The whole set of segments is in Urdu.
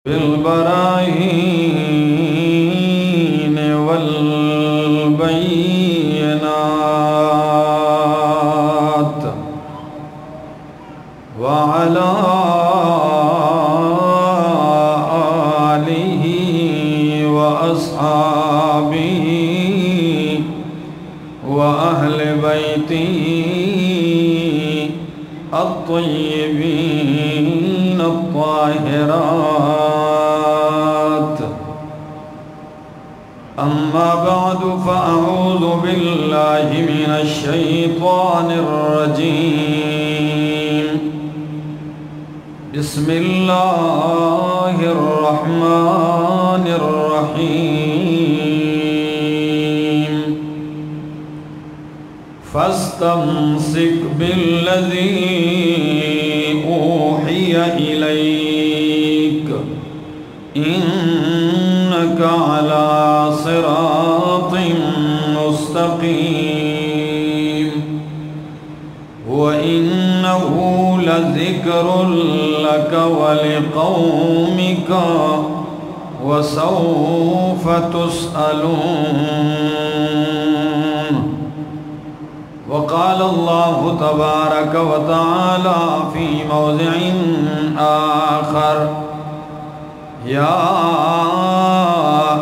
بالبراهين والبينات وعلى آله وأصحابه وأهل بيته الطيبين الطاهرات. أما بعد فأعوذ بالله من الشيطان الرجيم. بسم الله الرحمن الرحيم. فاستمسك بالذي أوحي إليك إنك على صراط مستقيم وإنه لذكر لك ولقومك وسوف تسألون. وقال الله تبارك وتعالى في موضع آخر: يا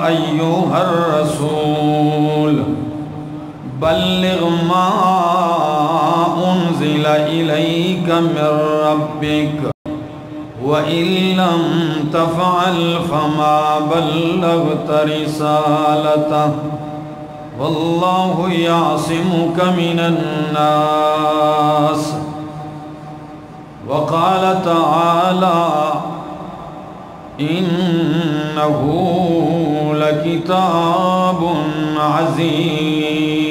أيها الرسول بلغ ما أنزل إليك من ربك وإن لم تفعل فما بلغت رسالته والله يعصمك من الناس. وقال تعالى: إنه لكتاب عزيز.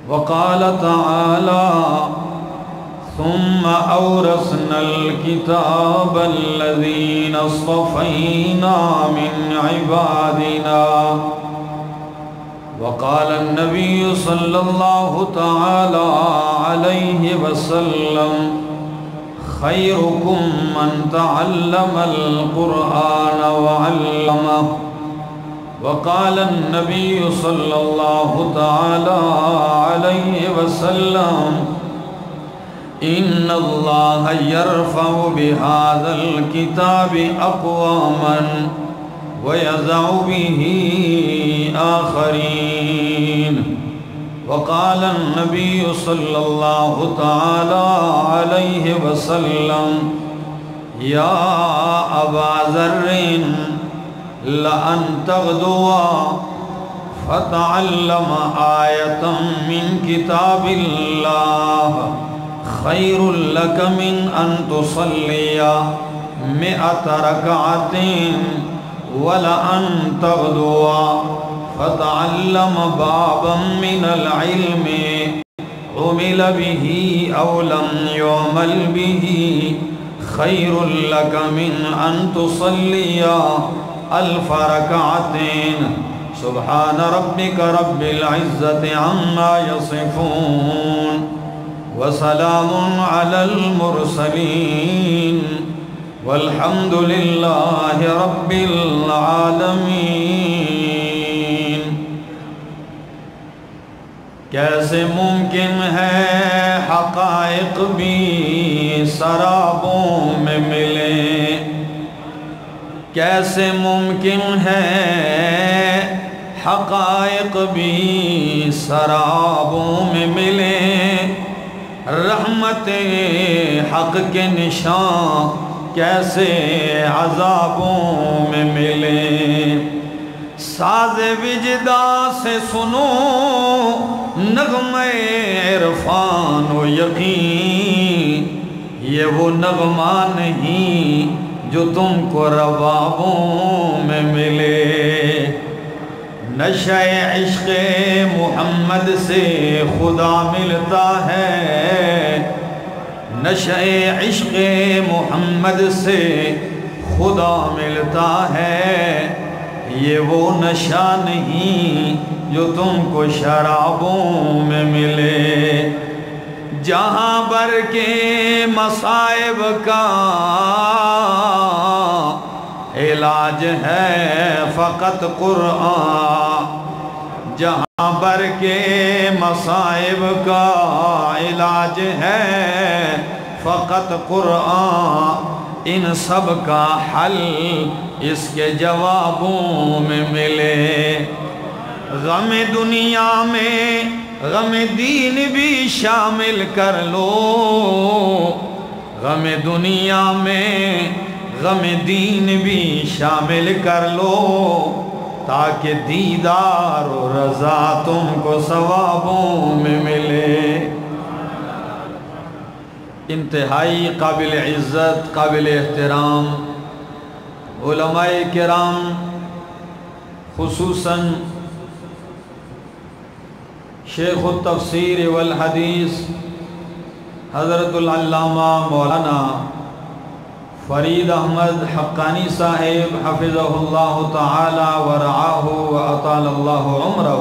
وقال تعالى: ثم أورثنا الكتاب الذين اصطفينا من عبادنا. وقال النبي صلى الله تعالى عليه وسلم: خيركم من تعلم القرآن وعلمه. وقال النبي صلى الله تعالى عليه وسلم: إن الله يرفع بهذا الكتاب أقواما ويضع به آخرين. وقال النبي صلى الله تعالى عليه وسلم: يا أبا ذر لأن تغدو فتعلم آية من كتاب الله خير لك من أن تصلي 100 ركعة ولأن تغدو فتعلم بابا من العلم عمل به أو لم يعمل به خير لك من أن تصلي 1000 ركعة. سبحان ربك رب العزة عما يصفون وسلام على المرسلين والحمد لله رب العالمين. کیسے ممکن ہے حقائق بھی سرابوں میں ملیں؟ کیسے ممکن ہے حقائق بھی سرابوں میں ملیں؟ رحمت حق کے نشان کیسے عذابوں میں ملیں؟ ساز وجدا سے سنو نغمہ عرفان و یقین، یہ وہ نغمہ نہیں جو تم کو ربابوں میں ملے۔ نشہ عشق محمد سے خدا ملتا ہے، نشہ عشق محمد سے خدا ملتا ہے، یہ وہ نشہ نہیں جو تم کو شرابوں میں ملے۔ جہاں بھر کے مصائب کا علاج ہے فقط قرآن، جہاں بھر کے مصائب کا علاج ہے فقط قرآن، ان سب کا حل اس کے جوابوں میں ملے۔ غم دنیا میں غم دین بھی شامل کر لو، غم دنیا میں غم دین بھی شامل کر لو، تاکہ دیدار و رضا تم کو ثوابوں میں ملے۔ انتہائی قابل عزت، قابل احترام علماء کرام، خصوصاً شیخ التفسیر والحدیث حضرت العلامہ مولانا فرید احمد حقانی صاحب حفظہ اللہ تعالی ورعاہ واطال اللہ عمرہ،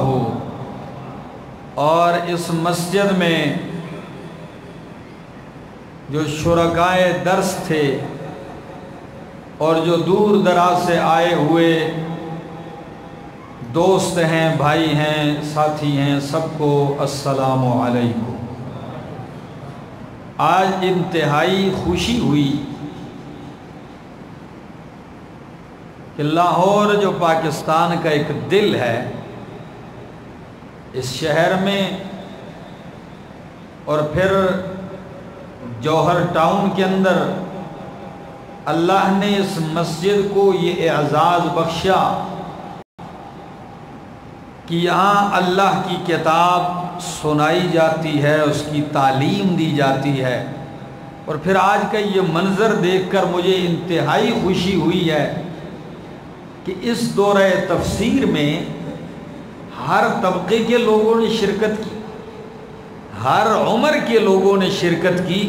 اور اس مسجد میں جو شرکائے درس تھے اور جو دور دراز سے آئے ہوئے دوست ہیں، بھائی ہیں، ساتھی ہیں، سب کو السلام علیکم۔ آج انتہائی خوشی ہوئی کہ لاہور جو پاکستان کا ایک دل ہے، اس شہر میں اور پھر جوہر ٹاؤن کے اندر اللہ نے اس مسجد کو یہ اعزاز بخشا کہ یہاں اللہ کی کتاب سنائی جاتی ہے، اس کی تعلیم دی جاتی ہے، اور پھر آج کا یہ منظر دیکھ کر مجھے انتہائی خوشی ہوئی ہے کہ اس دورہ تفسیر میں ہر طبقے کے لوگوں نے شرکت کی، ہر عمر کے لوگوں نے شرکت کی،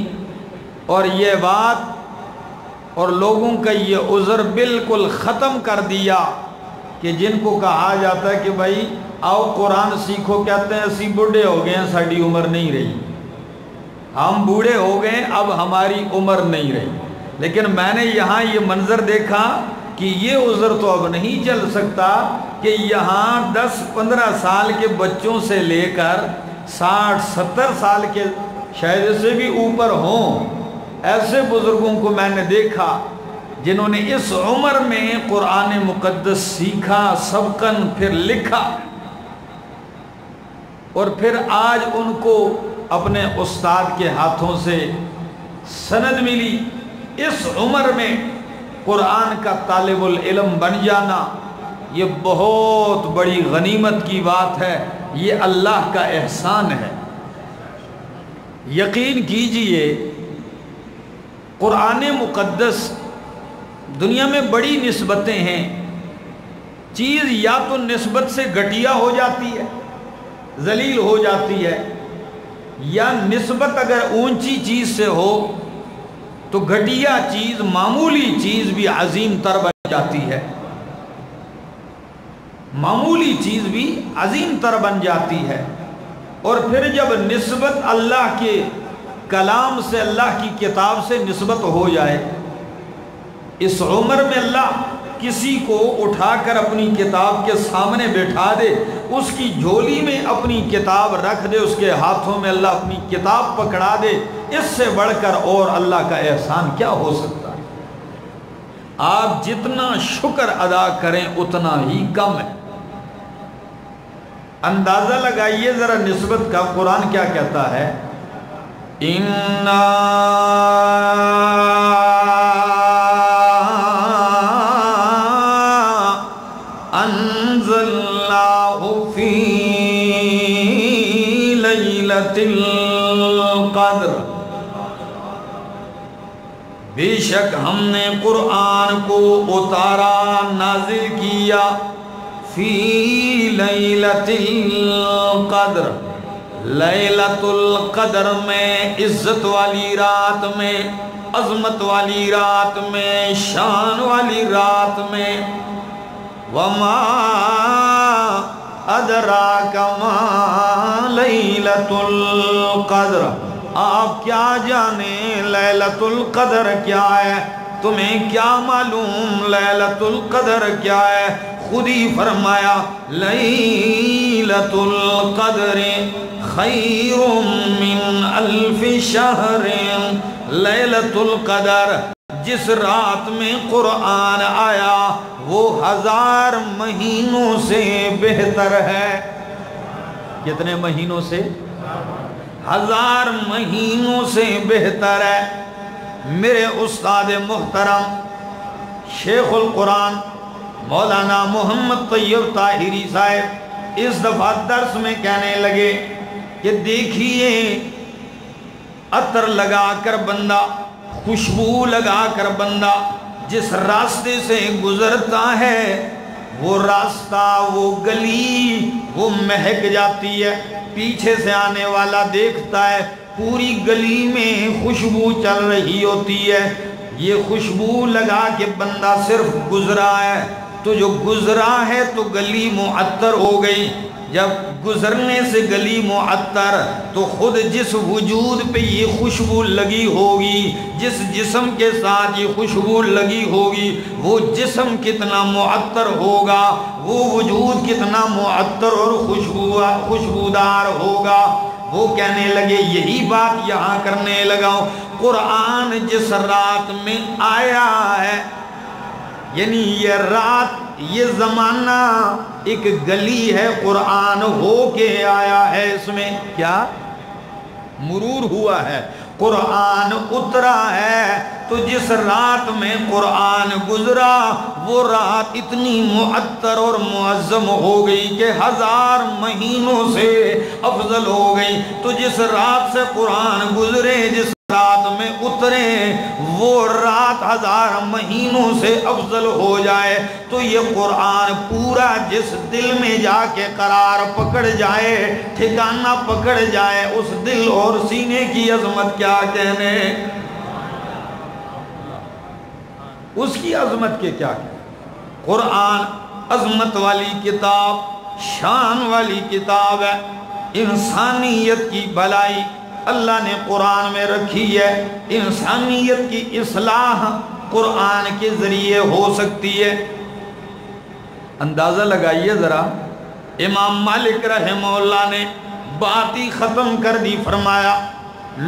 اور یہ بات اور لوگوں کا یہ عذر بالکل ختم کر دیا کہ جن کو کہا جاتا ہے کہ بھائی آؤ قرآن سیکھو، کہتے ہیں اسی بوڑھے ہو گئے ہیں، ساڑی عمر نہیں رہی، ہم بوڑھے ہو گئے اب ہماری عمر نہیں رہی۔ لیکن میں نے یہاں یہ منظر دیکھا کہ یہ عذر تو اب نہیں چل سکتا کہ یہاں 10-15 سال کے بچوں سے لے کر 60-70 سال کے شاید سے بھی اوپر ہوں، ایسے بزرگوں کو میں نے دیکھا جنہوں نے اس عمر میں قرآن مقدس سیکھا، سبقاً پھر لکھا، اور پھر آج ان کو اپنے استاد کے ہاتھوں سے سند ملی۔ اس عمر میں قرآن کا طالب العلم بن جانا یہ بہت بڑی غنیمت کی بات ہے، یہ اللہ کا احسان ہے۔ یقین کیجئے قرآن مقدس، دنیا میں بڑی نسبتیں ہیں، چیز یا تو نسبت سے گھٹیا ہو جاتی ہے، ذلیل ہو جاتی ہے، یا نسبت اگر اونچی چیز سے ہو تو گھٹیا چیز، معمولی چیز بھی عظیم تر بن جاتی ہے، معمولی چیز بھی عظیم تر بن جاتی ہے۔ اور پھر جب نسبت اللہ کے کلام سے، اللہ کی کتاب سے نسبت ہو جائے، اس عمر میں اللہ کسی کو اٹھا کر اپنی کتاب کے سامنے بیٹھا دے، اس کی جھولی میں اپنی کتاب رکھ دے، اس کے ہاتھوں میں اللہ اپنی کتاب پکڑا دے، اس سے بڑھ کر اور اللہ کا احسان کیا ہو سکتا ہے؟ آپ جتنا شکر ادا کریں اتنا ہی کم ہے۔ اندازہ لگائیے ذرا نسبت کا، قرآن کیا کہتا ہے؟ اِنَّا انزلناہ فی لیلۃ القدر، بے شک ہم نے قرآن کو اتارا، نازل کیا، فی لیلۃ القدر، لیلۃ القدر میں، عزت والی رات میں، عظمت والی رات میں، شان والی رات میں۔ وما ادراک ما لیلۃ القدر، آپ کیا جانے لیلۃ القدر کیا ہے؟ تمہیں کیا معلوم لیلۃ القدر کیا ہے؟ خود ہی فرمایا لیلۃ القدر خیر من الف شہر، لیلۃ القدر جس رات میں قرآن آیا وہ 1000 مہینوں سے بہتر ہے۔ کتنے مہینوں سے؟ 1000 مہینوں سے بہتر ہے۔ میرے استاد محترم شیخ القرآن مولانا محمد طیب طاہری صاحب اس دفعہ درس میں کہنے لگے کہ دیکھیے عطر لگا کر بندہ، خوشبو لگا کر بندہ جس راستے سے گزرتا ہے وہ راستہ، وہ گلی وہ مہک جاتی ہے۔ پیچھے سے آنے والا دیکھتا ہے پوری گلی میں خوشبو چل رہی ہوتی ہے، یہ خوشبو لگا کے بندہ صرف گزرا ہے، تو جو گزرا ہے تو گلی معطر ہو گئی۔ جب گزرنے سے گلی معطر تو خود جس وجود پہ یہ خوشبو لگی ہوگی، جس جسم کے ساتھ یہ خوشبو لگی ہوگی، وہ جسم کتنا معطر ہوگا، وہ وجود کتنا معطر اور خوشبودار ہوگا۔ وہ کہنے لگے یہی بات یہاں کرنے لگا ہوں، قرآن جس رات میں آیا ہے، یعنی یہ رات یہ زمانہ ایک گلی ہے، قرآن ہو کے آیا ہے، اس میں کیا مرور ہوا ہے، قرآن اترا ہے۔ تو جس رات میں قرآن گزرا وہ رات اتنی معطر اور معظم ہو گئی کہ 1000 مہینوں سے افضل ہو گئی۔ تو جس رات سے قرآن گزرے، جس رات میں اترے، وہ رات 1000 مہینوں سے افضل ہو جائے، تو یہ قرآن پورا جس دل میں جا کے قرار پکڑ جائے، ٹھکانہ پکڑ جائے، اس دل اور سینے کی عظمت کیا کہنے، اس کی عظمت کے کیا کہنے۔ قرآن عظمت والی کتاب، شان والی کتاب ہے۔ انسانیت کی بھلائی اللہ نے قرآن میں رکھی ہے، انسانیت کی اصلاح قرآن کے ذریعے ہو سکتی ہے۔ اندازہ لگائیے ذرا، امام مالک رحمہ اللہ نے بات ہی ختم کر دی، فرمایا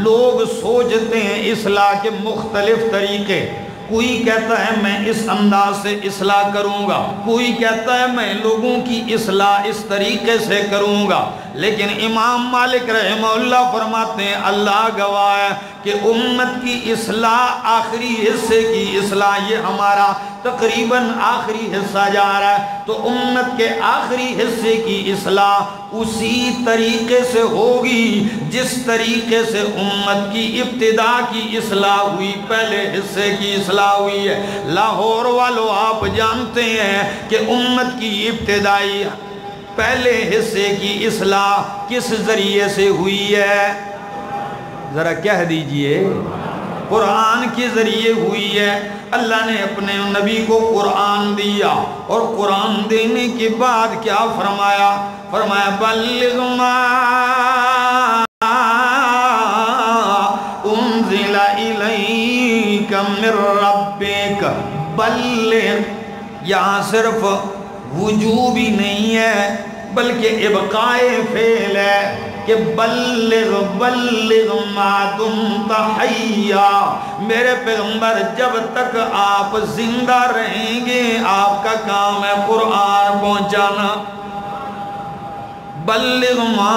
لوگ سوچتے ہیں اصلاح کے مختلف طریقے، کوئی کہتا ہے میں اس انداز سے اصلاح کروں گا، کوئی کہتا ہے میں لوگوں کی اصلاح اس طریقے سے کروں گا، لیکن امام مالک رحمہ اللہ فرماتے ہیں اللہ گواہ ہے کہ امت کی اصلاح، آخری حصے کی اصلاح، یہ ہمارا تقریباً آخری حصہ جا رہا ہے، تو امت کے آخری حصے کی اصلاح اسی طریقے سے ہوگی جس طریقے سے امت کی ابتدا کی اصلاح ہوئی، پہلے حصے کی اصلاح ہوئی ہے۔ لاہور والوں آپ جانتے ہیں کہ امت کی ابتدائی پہلے حصے کی اصلاح کس ذریعے سے ہوئی ہے؟ ذرا کہہ دیجئے، قرآن کے ذریعے ہوئی ہے۔ اللہ نے اپنے نبی کو قرآن دیا، اور قرآن دینے کے بعد کیا فرمایا؟ فرمایا بلغ ما انزل الیک من ربک، بلغ یہاں صرف وجوب ہی نہیں ہے بلکہ ابقائے فعل ہے کہ بلغ بلغ ما دمت حیا، میرے پیغمبر جب تک آپ زندہ رہیں گے آپ کا کام ہے قرآن پہنچانا۔ بلغ ما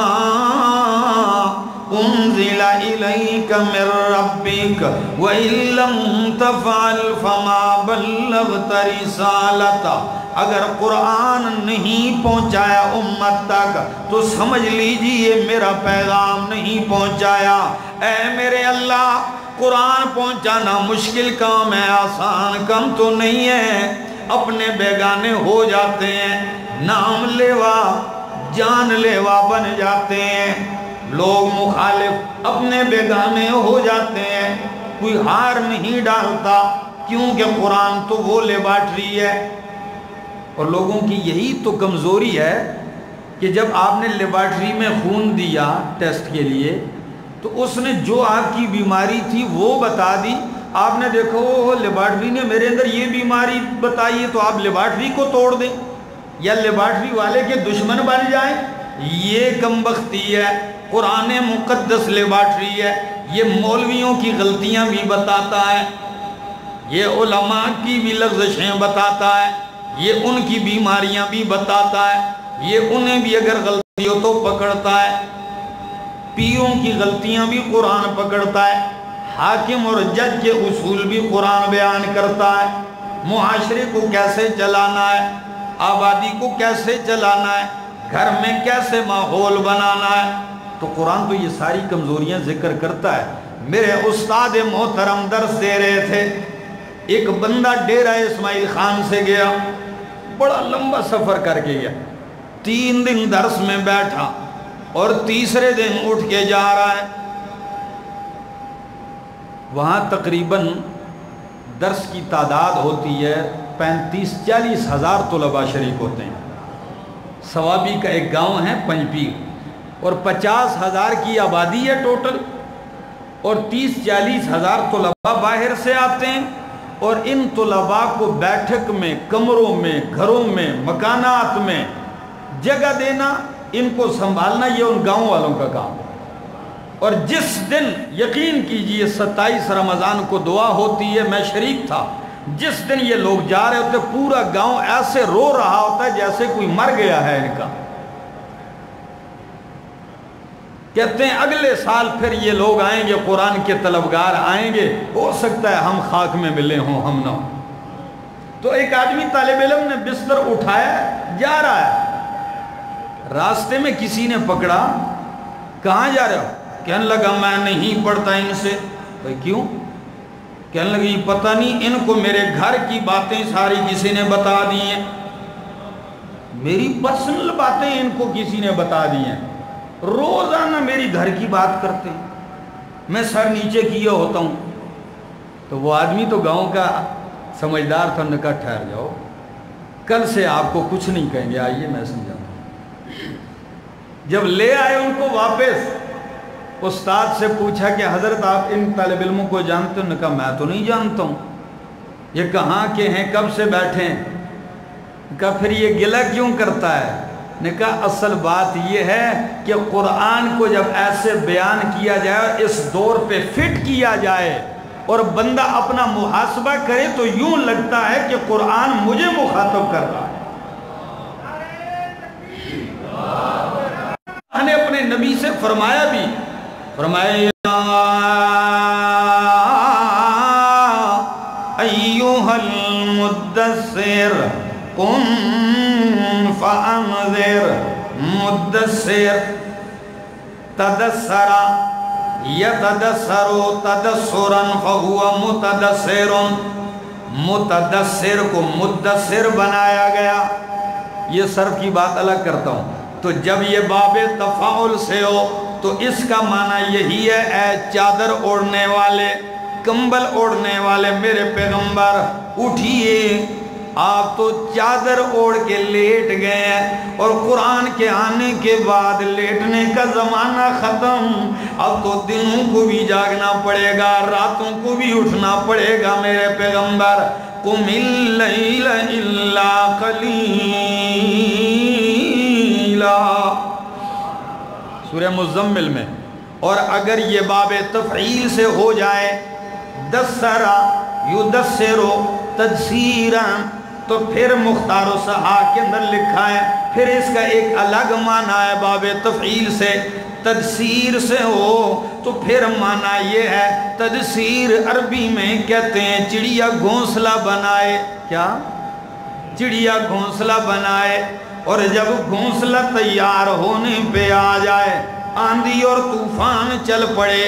انزل الیک من ربک وَإِن لَّمْ تَفْعَلْ فَمَا بَلَّغْتَ رِسَالَتَهُ، اگر قرآن نہیں پہنچایا امت تک تو سمجھ لیجئے میرا پیغام نہیں پہنچایا۔ اے میرے اللہ، قرآن پہنچانا مشکل کام ہے، آسان کام تو نہیں ہے۔ اپنے بیگانے ہو جاتے ہیں، نام لیوا جان لیوا بن جاتے ہیں، لوگ مخالف اپنے بیگانے ہو جاتے ہیں، کوئی ہار نہیں ڈالتا، کیونکہ قرآن تو وہ لیبارٹری ہے۔ اور لوگوں کی یہی تو کمزوری ہے کہ جب آپ نے لیبارٹری میں خون دیا ٹیسٹ کے لیے تو اس نے جو آپ کی بیماری تھی وہ بتا دی. آپ نے دیکھو لیبارٹری نے میرے اندر یہ بیماری بتائی ہے تو آپ لیبارٹری کو توڑ دیں یا لیبارٹری والے کے دشمن بن جائیں. یہ کم بختی ہے. قرآن مقدس لیبارٹری ہے. یہ مولویوں کی غلطیاں بھی بتاتا ہے, یہ علماء کی بھی لغزشیں بتاتا ہے, یہ ان کی بیماریاں بھی بتاتا ہے, یہ انہیں بھی اگر غلطی ہو تو پکڑتا ہے. پیروں کی غلطیاں بھی قرآن پکڑتا ہے. حاکم اور جج کے اصول بھی قرآن بیان کرتا ہے. معاشرے کو کیسے چلانا ہے, آبادی کو کیسے چلانا ہے, گھر میں کیسے ماحول بنانا ہے, تو قرآن تو یہ ساری کمزوریاں ذکر کرتا ہے. میرے استاد محترم درس دے رہے تھے, ایک بندہ ڈیرہ اسماعیل خان سے گیا, بڑا لمبا سفر کر کے گیا, 3 دن درس میں بیٹھا اور تیسرے دن اٹھ کے جا رہا ہے. وہاں تقریباً درس کی تعداد ہوتی ہے 35-40 ہزار طلباء شریک ہوتے ہیں. ثوابی کا ایک گاؤں ہے پنجپیر اور 50,000 کی آبادی ہے ٹوٹل, اور 30-40 ہزار طلباء باہر سے آتے ہیں. اور ان طلباء کو بیٹھک میں, کمروں میں, گھروں میں, مکانات میں جگہ دینا, ان کو سنبھالنا, یہ ان گاؤں والوں کا کام ہے. اور جس دن یقین کیجئے 27 رمضان کو دعا ہوتی ہے, میں شریک تھا, جس دن یہ لوگ جا رہے ہوتے پورا گاؤں ایسے رو رہا ہوتا ہے جیسے کوئی مر گیا ہے ان کا. کہتے ہیں اگلے سال پھر یہ لوگ آئیں گے, قرآن کے طلبگار آئیں گے, ہو سکتا ہے ہم خاک میں ملے ہوں, ہم نہ ہوں. تو ایک آدمی طالب علم نے بستر اٹھایا جا رہا ہے, راستے میں کسی نے پکڑا, کہاں جا رہے ہو؟ کہنے لگا میں نہیں پڑھتا ان سے. بھائی کیوں؟ کہنے لگا یہ پتہ نہیں, ان کو میرے گھر کی باتیں ساری کسی نے بتا دی ہیں, میری پرسنل باتیں ان کو کسی نے بتا دی ہیں, روزانہ میری گھر کی بات کرتے ہیں, میں سر نیچے کیے ہوتا ہوں. تو وہ آدمی تو گاؤں کا سمجھدار تھا, انہوں نے کہا ٹھہر جاؤ, کل سے آپ کو کچھ نہیں کہیں گے, آئیے میں سمجھاتا ہوں. جب لے آئے ان کو واپس, استاد سے پوچھا کہ حضرت آپ ان طالب علموں کو جانتے ہیں؟ انہوں نے کہا میں تو نہیں جانتا ہوں. یہ کہاں کے ہیں, کب سے بیٹھے ہیں؟ کہا پھر یہ گلہ کیوں کرتا ہے؟ نے کہا اصل بات یہ ہے کہ قرآن کو جب ایسے بیان کیا جائے, اس دور پہ فٹ کیا جائے اور بندہ اپنا محاسبہ کرے تو یوں لگتا ہے کہ قرآن مجھے مخاطب کر رہا ہے. اللہ نے اپنے نبی سے فرمایا بھی, فرمایا ایوہ المدثر قم فانذر. مدثر تدثر یتدثر تدثرا فہو متدثر, متدثر کو مدثر بنایا گیا. یہ صرف کی بات الگ کرتا ہوں. تو جب یہ باب تفاعل سے ہو تو اس کا معنی یہی ہے, اے چادر اوڑھنے والے, کمبل اوڑھنے والے میرے پیغمبر اٹھیے. آپ تو چادر اوڑھ کے لیٹ گئے ہیں, اور قرآن کے آنے کے بعد لیٹنے کا زمانہ ختم. اب تو دنوں کو بھی جاگنا پڑے گا, راتوں کو بھی اٹھنا پڑے گا میرے پیغمبر. قم اللیل الا قلیلا, سورہ مزمل میں. اور اگر یہ باب تفعیل سے ہو جائے, دسرا یدسرو تدسیرا, تو پھر مختار و صحاح کے اندر لکھا ہے, پھر اس کا ایک الگ معنی ہے. باب تفعیل سے تدسیر سے ہو تو پھر معنی یہ ہے, تدسیر عربی میں کہتے ہیں چڑیا گھونسلہ بنائے. کیا؟ چڑیا گھونسلہ بنائے. اور جب گھونسلہ تیار ہونے پہ آ جائے, آندھی اور طوفان چل پڑے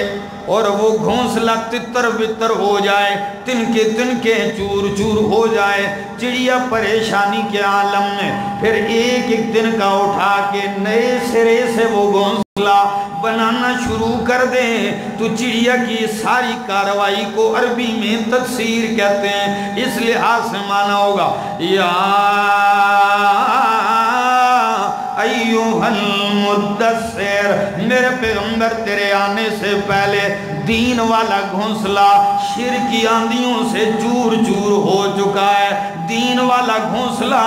اور وہ گھونسلہ تتر بتر ہو جائے, تنکے تنکے چور چور ہو جائے, چڑیا پریشانی کے عالم میں, پھر ایک ایک دن کا اٹھا کے نئے سرے سے وہ گھونسلہ بنانا شروع کر دیں, تو چڑیا کی ساری کاروائی کو عربی میں تدسیر کہتے ہیں. اس لحاظ سے مانا ہوگا یا ایوہ المدثر خیر میرے پیغمبر تیرے آنے سے پہلے دین والا گھونسلہ شرک کی آندھیوں سے چور چور ہو چکا ہے، دین والا گھونسلہ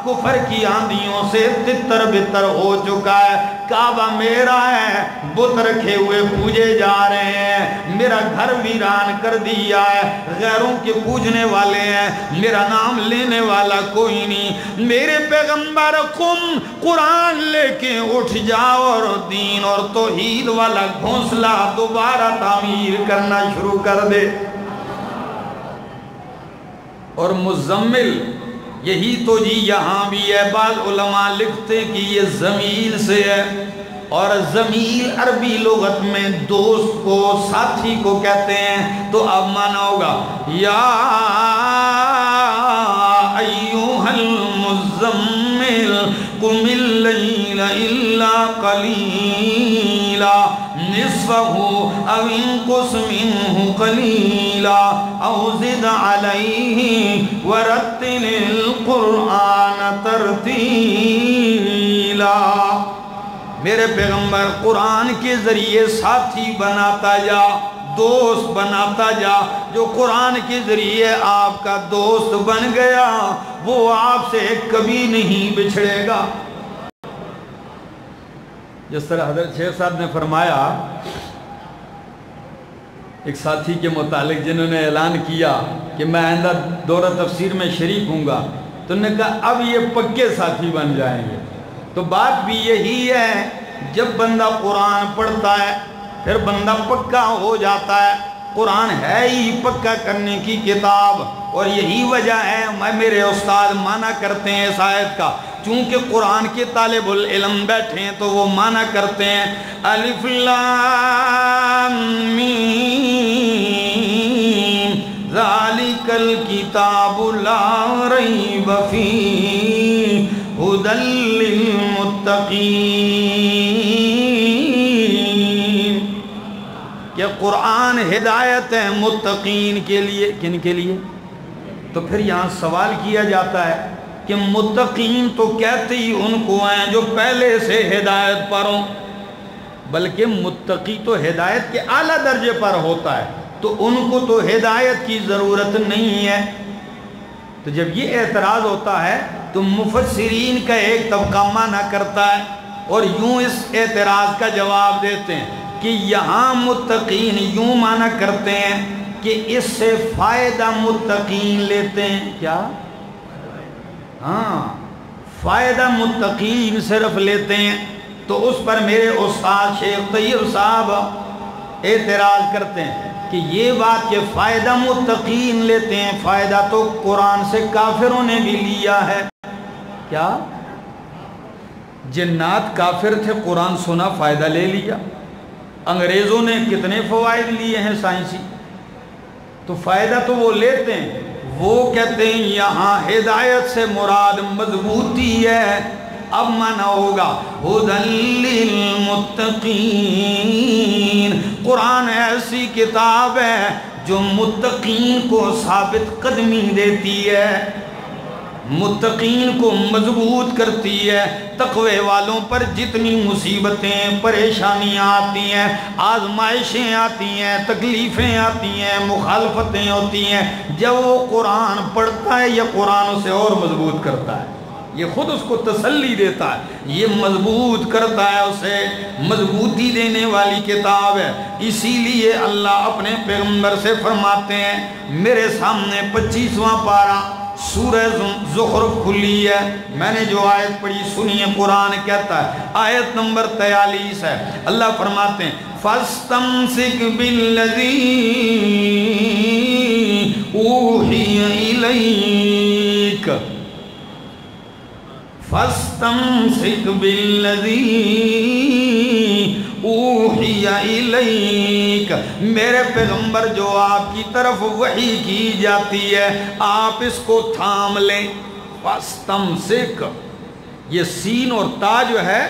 کفر کی آندھیوں سے تتر بتر ہو چکا ہے، کعبہ میرا ہے، بت رکھے ہوئے پوجے جا رہے ہیں، میرا گھر ویران کر دیا ہے، غیروں کے پوجنے والے ہیں، میرا نام لینے والا کوئی نہیں۔ میرے پیغمبر قم قرآن لے کے اٹھ جاؤ اور دین اور توحید والا گھونسلہ دوبارہ تعمیر کرنا شروع کر دے۔ اور مزمل یہی تو جی یہاں بھی ہے، بعض علماء لکھتے کہ یہ زمیل سے ہے، اور زمیل عربی لغت میں دوست کو ساتھی کو کہتے ہیں، تو اب مانا ہوگا یا ایوہ المزمل قم اللیل الا قلیلا نصفہ او انقص منہ قلیلا او زد علیہ ورتل القرآن ترتیلا۔ میرے پیغمبر قرآن کے ذریعے ساتھی بناتا جا، دوست بناتا جا، جو قرآن کے ذریعے آپ کا دوست بن گیا وہ آپ سے کبھی نہیں بچھڑے گا۔ جس طرح حضرت شیخ صاحب نے فرمایا ایک ساتھی کے متعلق جنہوں نے اعلان کیا کہ میں آئندہ دورہ تفسیر میں شریک ہوں گا، تو انہوں نے کہا اب یہ پکے ساتھی بن جائیں گے۔ تو بات بھی یہی ہے، جب بندہ قرآن پڑھتا ہے پھر بندہ پکا ہو جاتا ہے۔ قرآن ہے ہی پکا کرنے کی کتاب، اور یہی وجہ ہے میرے استاد مانا کرتے ہیں اس آیت کا، چونکہ قرآن کے طالب العلم بیٹھے ہیں تو وہ مانا کرتے ہیں الف لام میم ذالک الکتاب لا ریب فیہ ھدی للمتقین، کہ قرآن ہدایت ہے متقین کے لیے۔ کن کے لیے؟ تو پھر یہاں سوال کیا جاتا ہے کہ متقین تو کہتے ہی ان کو ہیں جو پہلے سے ہدایت پر ہوں، بلکہ متقی تو ہدایت کے اعلیٰ درجے پر ہوتا ہے، تو ان کو تو ہدایت کی ضرورت نہیں ہے۔ تو جب یہ اعتراض ہوتا ہے تو مفسرین کا ایک طبقہ مانا کرتا ہے اور یوں اس اعتراض کا جواب دیتے ہیں کہ یہاں متقین یوں مانا کرتے ہیں کہ اس سے فائدہ متقین لیتے ہیں۔ کیا؟ ہاں، فائدہ متقین صرف لیتے ہیں۔ تو اس پر میرے استاد شیخ طیب صاحب اعتراض کرتے ہیں کہ یہ بات کہ فائدہ متقین لیتے ہیں، فائدہ تو قرآن سے کافروں نے بھی لیا ہے۔ کیا؟ جنات کافر تھے، قرآن سنا فائدہ لے لیا۔ انگریزوں نے کتنے فوائد لیے ہیں سائنسی، تو فائدہ تو وہ لیتے ہیں۔ وہ کہتے ہیں یہاں ہدایت سے مراد مضبوطی ہے۔ اب مانا ہوگا ھدی للمتقین، قرآن ایسی کتاب ہے جو متقین کو ثابت قدمی دیتی ہے، متقین کو مضبوط کرتی ہے۔ تقوی والوں پر جتنی مصیبتیں پریشانیاں آتی ہیں، آزمائشیں آتی ہیں، تکلیفیں آتی ہیں، مخالفتیں ہوتی ہیں، جب وہ قرآن پڑھتا ہے یہ قرآن اسے اور مضبوط کرتا ہے، یہ خود اس کو تسلی دیتا ہے، یہ مضبوط کرتا ہے، اسے مضبوطی دینے والی کتاب ہے۔ اسی لیے اللہ اپنے پیغمبر سے فرماتے ہیں، میرے سامنے 25واں پارہ سورہ زخرف کھلی ہے، میں نے جو آیت پڑھی سنیے، قرآن کہتا ہے آیت نمبر 43 ہے، اللہ فرماتے ہیں فَاسْتَمْسِكْ بِالَّذِي أُوحِيَ إِلَيْكَ فَاسْتَمْسِكْ بِالَّذِي اوحی الیک، میرے پیغمبر جو آپ کی طرف وحی کی جاتی ہے آپ اس کو تھام لیں۔ فاستمسک، یہ سین اور تا جو ہے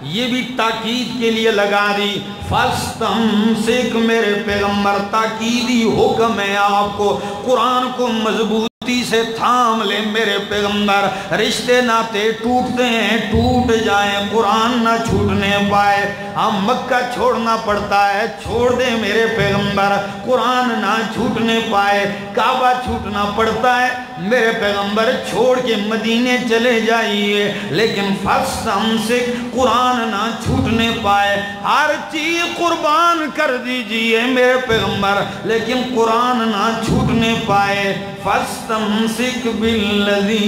یہ بھی تاکید کے لیے لگا دی۔ فاستمسک، میرے پیغمبر تاکیدی حکم ہے آپ کو قرآن کو مضبوطی مضبوطی سے تھام لے میرے پیغمبر، رشتے ناتے ٹوٹتے ہیں ٹوٹ جائیں، قرآن نہ چھوٹنے پائے، ہم مکہ چھوڑنا پڑتا ہے چھوڑ دے میرے پیغمبر، قرآن نہ چھوٹنے پائے، کعبہ چھوٹنا پڑتا ہے میرے پیغمبر، چھوڑ کے مدینے چلے جائیے، لیکن فَاسْتَمْسِكْ قرآن نہ چھوٹنے پائے، ہر چیز قربان کر دیجئے میرے پیغمبر، لیکن قرآن نہ چھوٹنے پائے۔ فَاسْتَمْسِكْ بِالَّذِي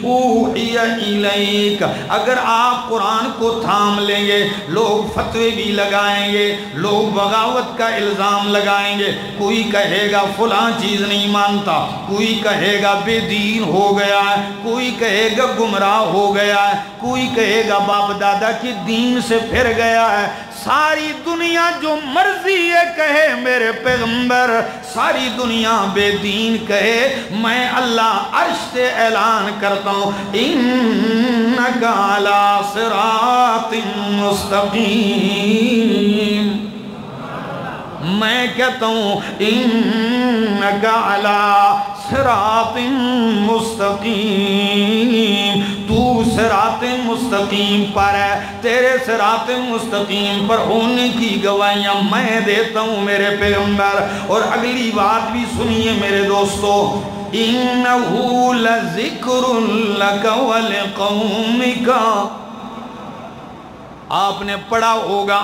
أُوحِيَ إِلَيْكَ، اگر آپ قرآن کو تھام لیں گے لوگ فتوے بھی لگائیں گے، لوگ بغاوت کا الزام لگائیں گے، کوئی کہے گا فلاں چیز نہیں مانتا، کوئی کہے گا بے دین ہو گیا ہے، کوئی کہے گا گمراہ ہو گیا ہے، کوئی کہے گا باپ دادا کی دین سے پھر گیا ہے، ساری دنیا جو مرضی ہے کہے میرے پیغمبر، ساری دنیا بے دین کہے، میں اللہ عرش سے اعلان کرتا ہوں انک علی صراط مستقیم، میں کہتا ہوں انک علی صراط مستقیم، تو صراط مستقیم پر ہے، تیرے صراط مستقیم پر ہونے کی گواہیاں میں دیتا ہوں میرے پیغمبر۔ اور اگلی بات بھی سنیے میرے دوستو، اِنَّهُ لَذِكْرٌ لَكَ وَلِقَوْمِكَ، آپ نے پڑھا ہوگا،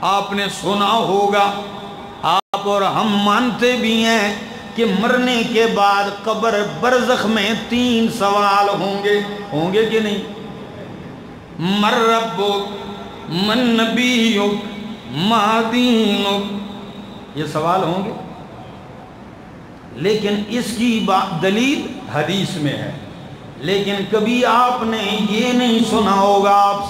آپ نے سنا ہوگا، آپ اور ہم مانتے بھی ہیں کہ مرنے کے بعد قبر برزخ میں 3 سوال ہوں گے کہ نہیں؟ من ربک، من نبیک، ما دینک، یہ سوال ہوں گے، لیکن اس کی دلیل حدیث میں ہے، لیکن کبھی آپ نے یہ نہیں سنا ہوگا، آپ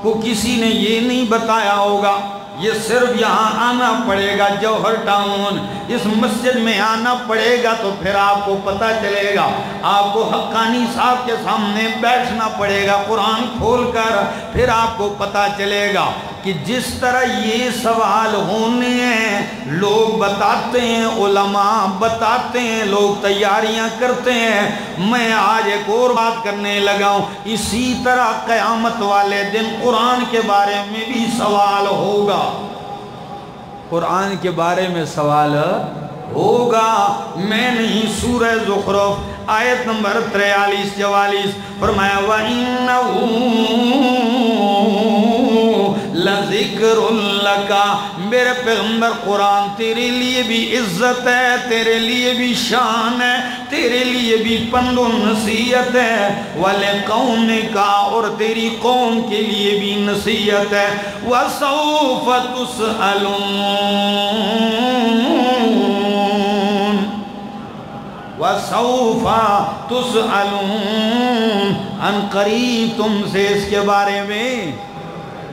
کو کسی نے یہ نہیں بتایا ہوگا، یہ صرف یہاں آنا پڑے گا جوہر ٹاؤن، اس مسجد میں آنا پڑے گا تو پھر آپ کو پتہ چلے گا، آپ کو حقانی صاحب کے سامنے بیٹھنا پڑے گا قرآن کھول کر، پھر آپ کو پتہ چلے گا کہ جس طرح یہ سوال ہونے ہیں، لوگ بتاتے ہیں، علماء بتاتے ہیں، لوگ تیاریاں کرتے ہیں، میں آج ایک اور بات کرنے لگا ہوں، اسی طرح قیامت والے دن قرآن کے بارے میں بھی سوال ہوگا، قرآن کے بارے میں سوال ہوگا، میں نہیں، سورہ زخرف آیت نمبر 43-44 فرمایا وَإِنَّهُ لَذِكْرٌ لَكَ، میرے پیغمبر قرآن تیرے لیے بھی عزت ہے، تیرے لیے بھی شان ہے، تیرے لیے بھی پند و نصیحت ہے، وَلِقَوْمِكَ، اور تیری قوم کے لیے بھی نصیحت ہے، وَسَوْفَ تُسْأَلُونَ، وَسَوْفَ تُسْأَلُونَ، ان قریب تم سے اس کے بارے میں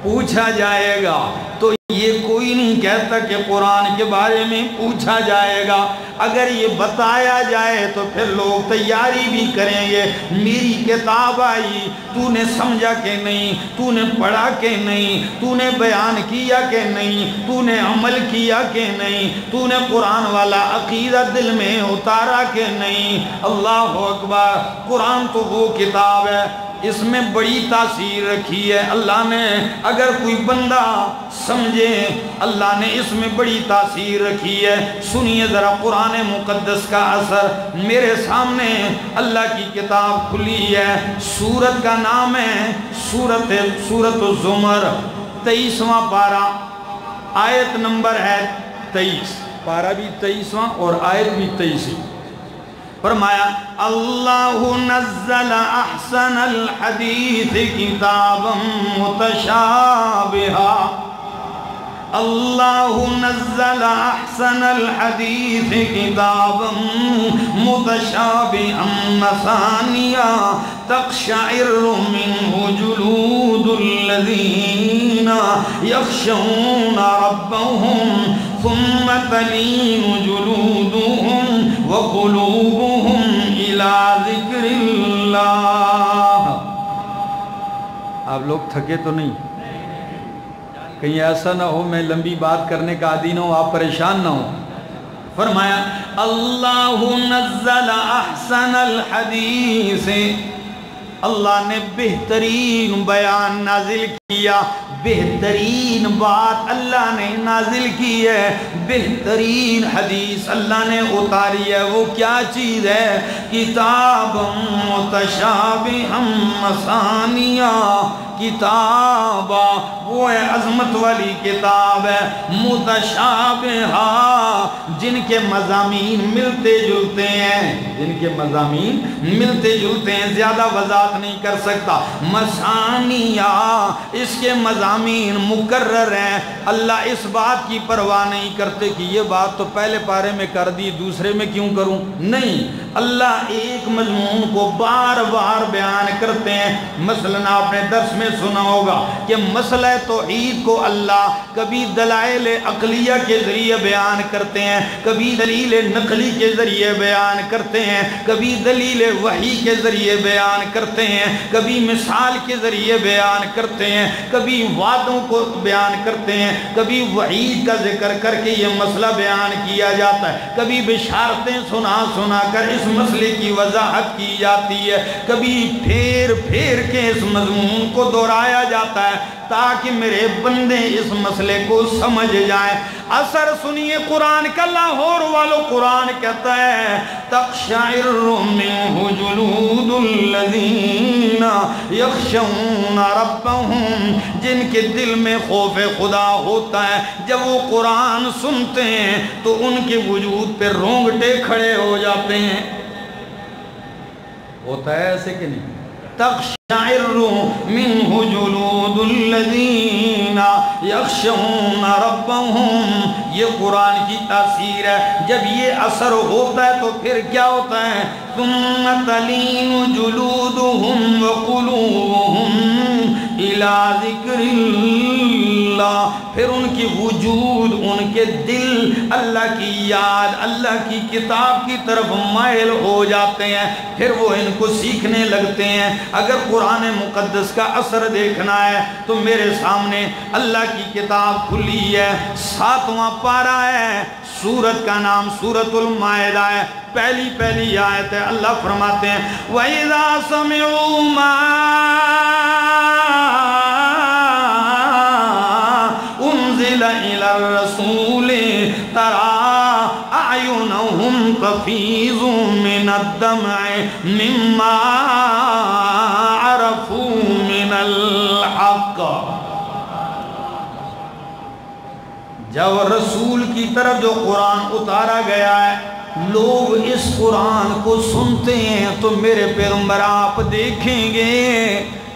پوچھا جائے گا۔ تو یہ کوئی نہیں کہتا کہ قرآن کے بارے میں پوچھا جائے گا، اگر یہ بتایا جائے تو پھر لوگ تیاری بھی کریں گے، میری کتاب آئی، تو نے سمجھا کہ نہیں، تو نے پڑھا کہ نہیں، تو نے بیان کیا کہ نہیں، تو نے عمل کیا کہ نہیں، تو نے قرآن والا عقیدہ دل میں اتارا کہ نہیں۔ اللہ اکبر، قرآن تو وہ کتاب ہے، اس میں بڑی تاثیر رکھی ہے اللہ نے، اگر کوئی بندہ سمجھے، اللہ نے اس میں بڑی تاثیر رکھی ہے۔ سنیے ذرا قرآن مقدس کا اثر، میرے سامنے اللہ کی کتاب کھلی ہے، سورت کا نام ہے سورت الزمر، 23واں پارہ، آیت نمبر ہے 23، پارہ بھی 23واں اور آیت بھی 23، فرمایا اللہ نزل احسن الحدیث کتابا متشابہا، اللہ نزل احسن الحدیث کتابا متشابہا مثانیہ تقشعر منہ جلود الذین یخشون ربهم ثم تلین جلودهم وقلوبهم الى ذکر اللہ۔ آپ لوگ تھکے تو نہیں؟ کہیں ایسا نہ ہو میں لمبی بات کرنے کا عادی نہ ہو، آپ پریشان نہ ہو۔ فرمایا اللہ نزل احسن الحدیث، اللہ نے بہترین بیان نازل کیا، بہترین بات اللہ نے نازل کی ہے، بہترین حدیث اللہ نے اتاری ہے۔ وہ کیا چیز ہے؟ کتاب متشابہ مثانیہ، کتاب وہ ہے عظمت والی کتاب ہے، متشابہ جن کے مضامین ملتے جلتے ہیں، جن کے مضامین ملتے جلتے ہیں، زیادہ وضاحت نہیں کر سکتا۔ مثانیہ اس کے مضامین مکرر ہیں، اللہ اس بات کی پرواہ نہیں کرتے کہ یہ بات تو پہلے پارے میں کر دی، دوسرے میں کیوں کروں، نہیں، اللہ ایک مضمون کو بار بار بیان کرتے ہیں۔ مثلا آپ نے درس میں سنا ہوگا کہ مسئلہ توحید کو اللہ کبھی دلائل عقلیہ کے ذریعے بیان کرتے ہیں، کبھی دلیل نقلی کے ذریعے بیان کرتے ہیں، کبھی دلیل وحی کے ذریعے بیان کرتے ہیں، کبھی مثال کے ذریعے بیان کرتے ہیں، کبھی وعدوں کو بیان کرتے ہیں، کبھی وعید کا ذکر کر کے یہ مسئلہ بیان کیا جاتا ہے، کبھی بشارتیں سنا سنا کر اس مسئلے کی وضاحت کی جاتی ہے، کبھی پھیر پھیر کے اس مضمون کو دہرایا جاتا ہے تاکہ میرے بندے اس مسئلے کو سمجھ جائیں۔ اثر سنیے قرآن کا، لاہور والوں قرآن کہتا ہے تقشعر منہ جلود الذین یخشون ربہم، جن کے دل میں خوف خدا ہوتا ہے، جب وہ قرآن سنتے ہیں تو ان کے وجود پہ رونگٹے کھڑے ہو جاتے ہیں۔ ہوتا ہے ایسے کہ نہیں؟ تقشعر منہ جلود الذین یخشون ربہم، یہ قرآن کی تاثیر ہے۔ جب یہ اثر ہوتا ہے تو پھر کیا ہوتا ہے؟ ثم تلین جلودہم وقلوبہم الی ذکر اللہ، پھر ان کی وجود، ان کے دل اللہ کی یاد، اللہ کی کتاب کی طرف مائل ہو جاتے ہیں، پھر وہ ان کو سیکھنے لگتے ہیں۔ اگر قرآن مقدس کا اثر دیکھنا ہے تو میرے سامنے اللہ کی کتاب کھلی ہے، 7واں پارہ ہے، سورت کا نام سورۃ المائدہ ہے، پہلی آیت ہے۔ اللہ فرماتے ہیں وَإِذَا سَمِعُوا مَا أُنزِلَ إِلَى الرَّسُولِ تَرَىٰ أَعْيُنَهُمْ تَفِيضُ مِنَ الدَّمْعِ مِمَّا عَرَفُوا مِنَ الْحَقِّ، جب رسول کی طرف جو قرآن اتارا گیا ہے، لوگ اس قرآن کو سنتے ہیں تو میرے پیغمبر آپ دیکھیں گے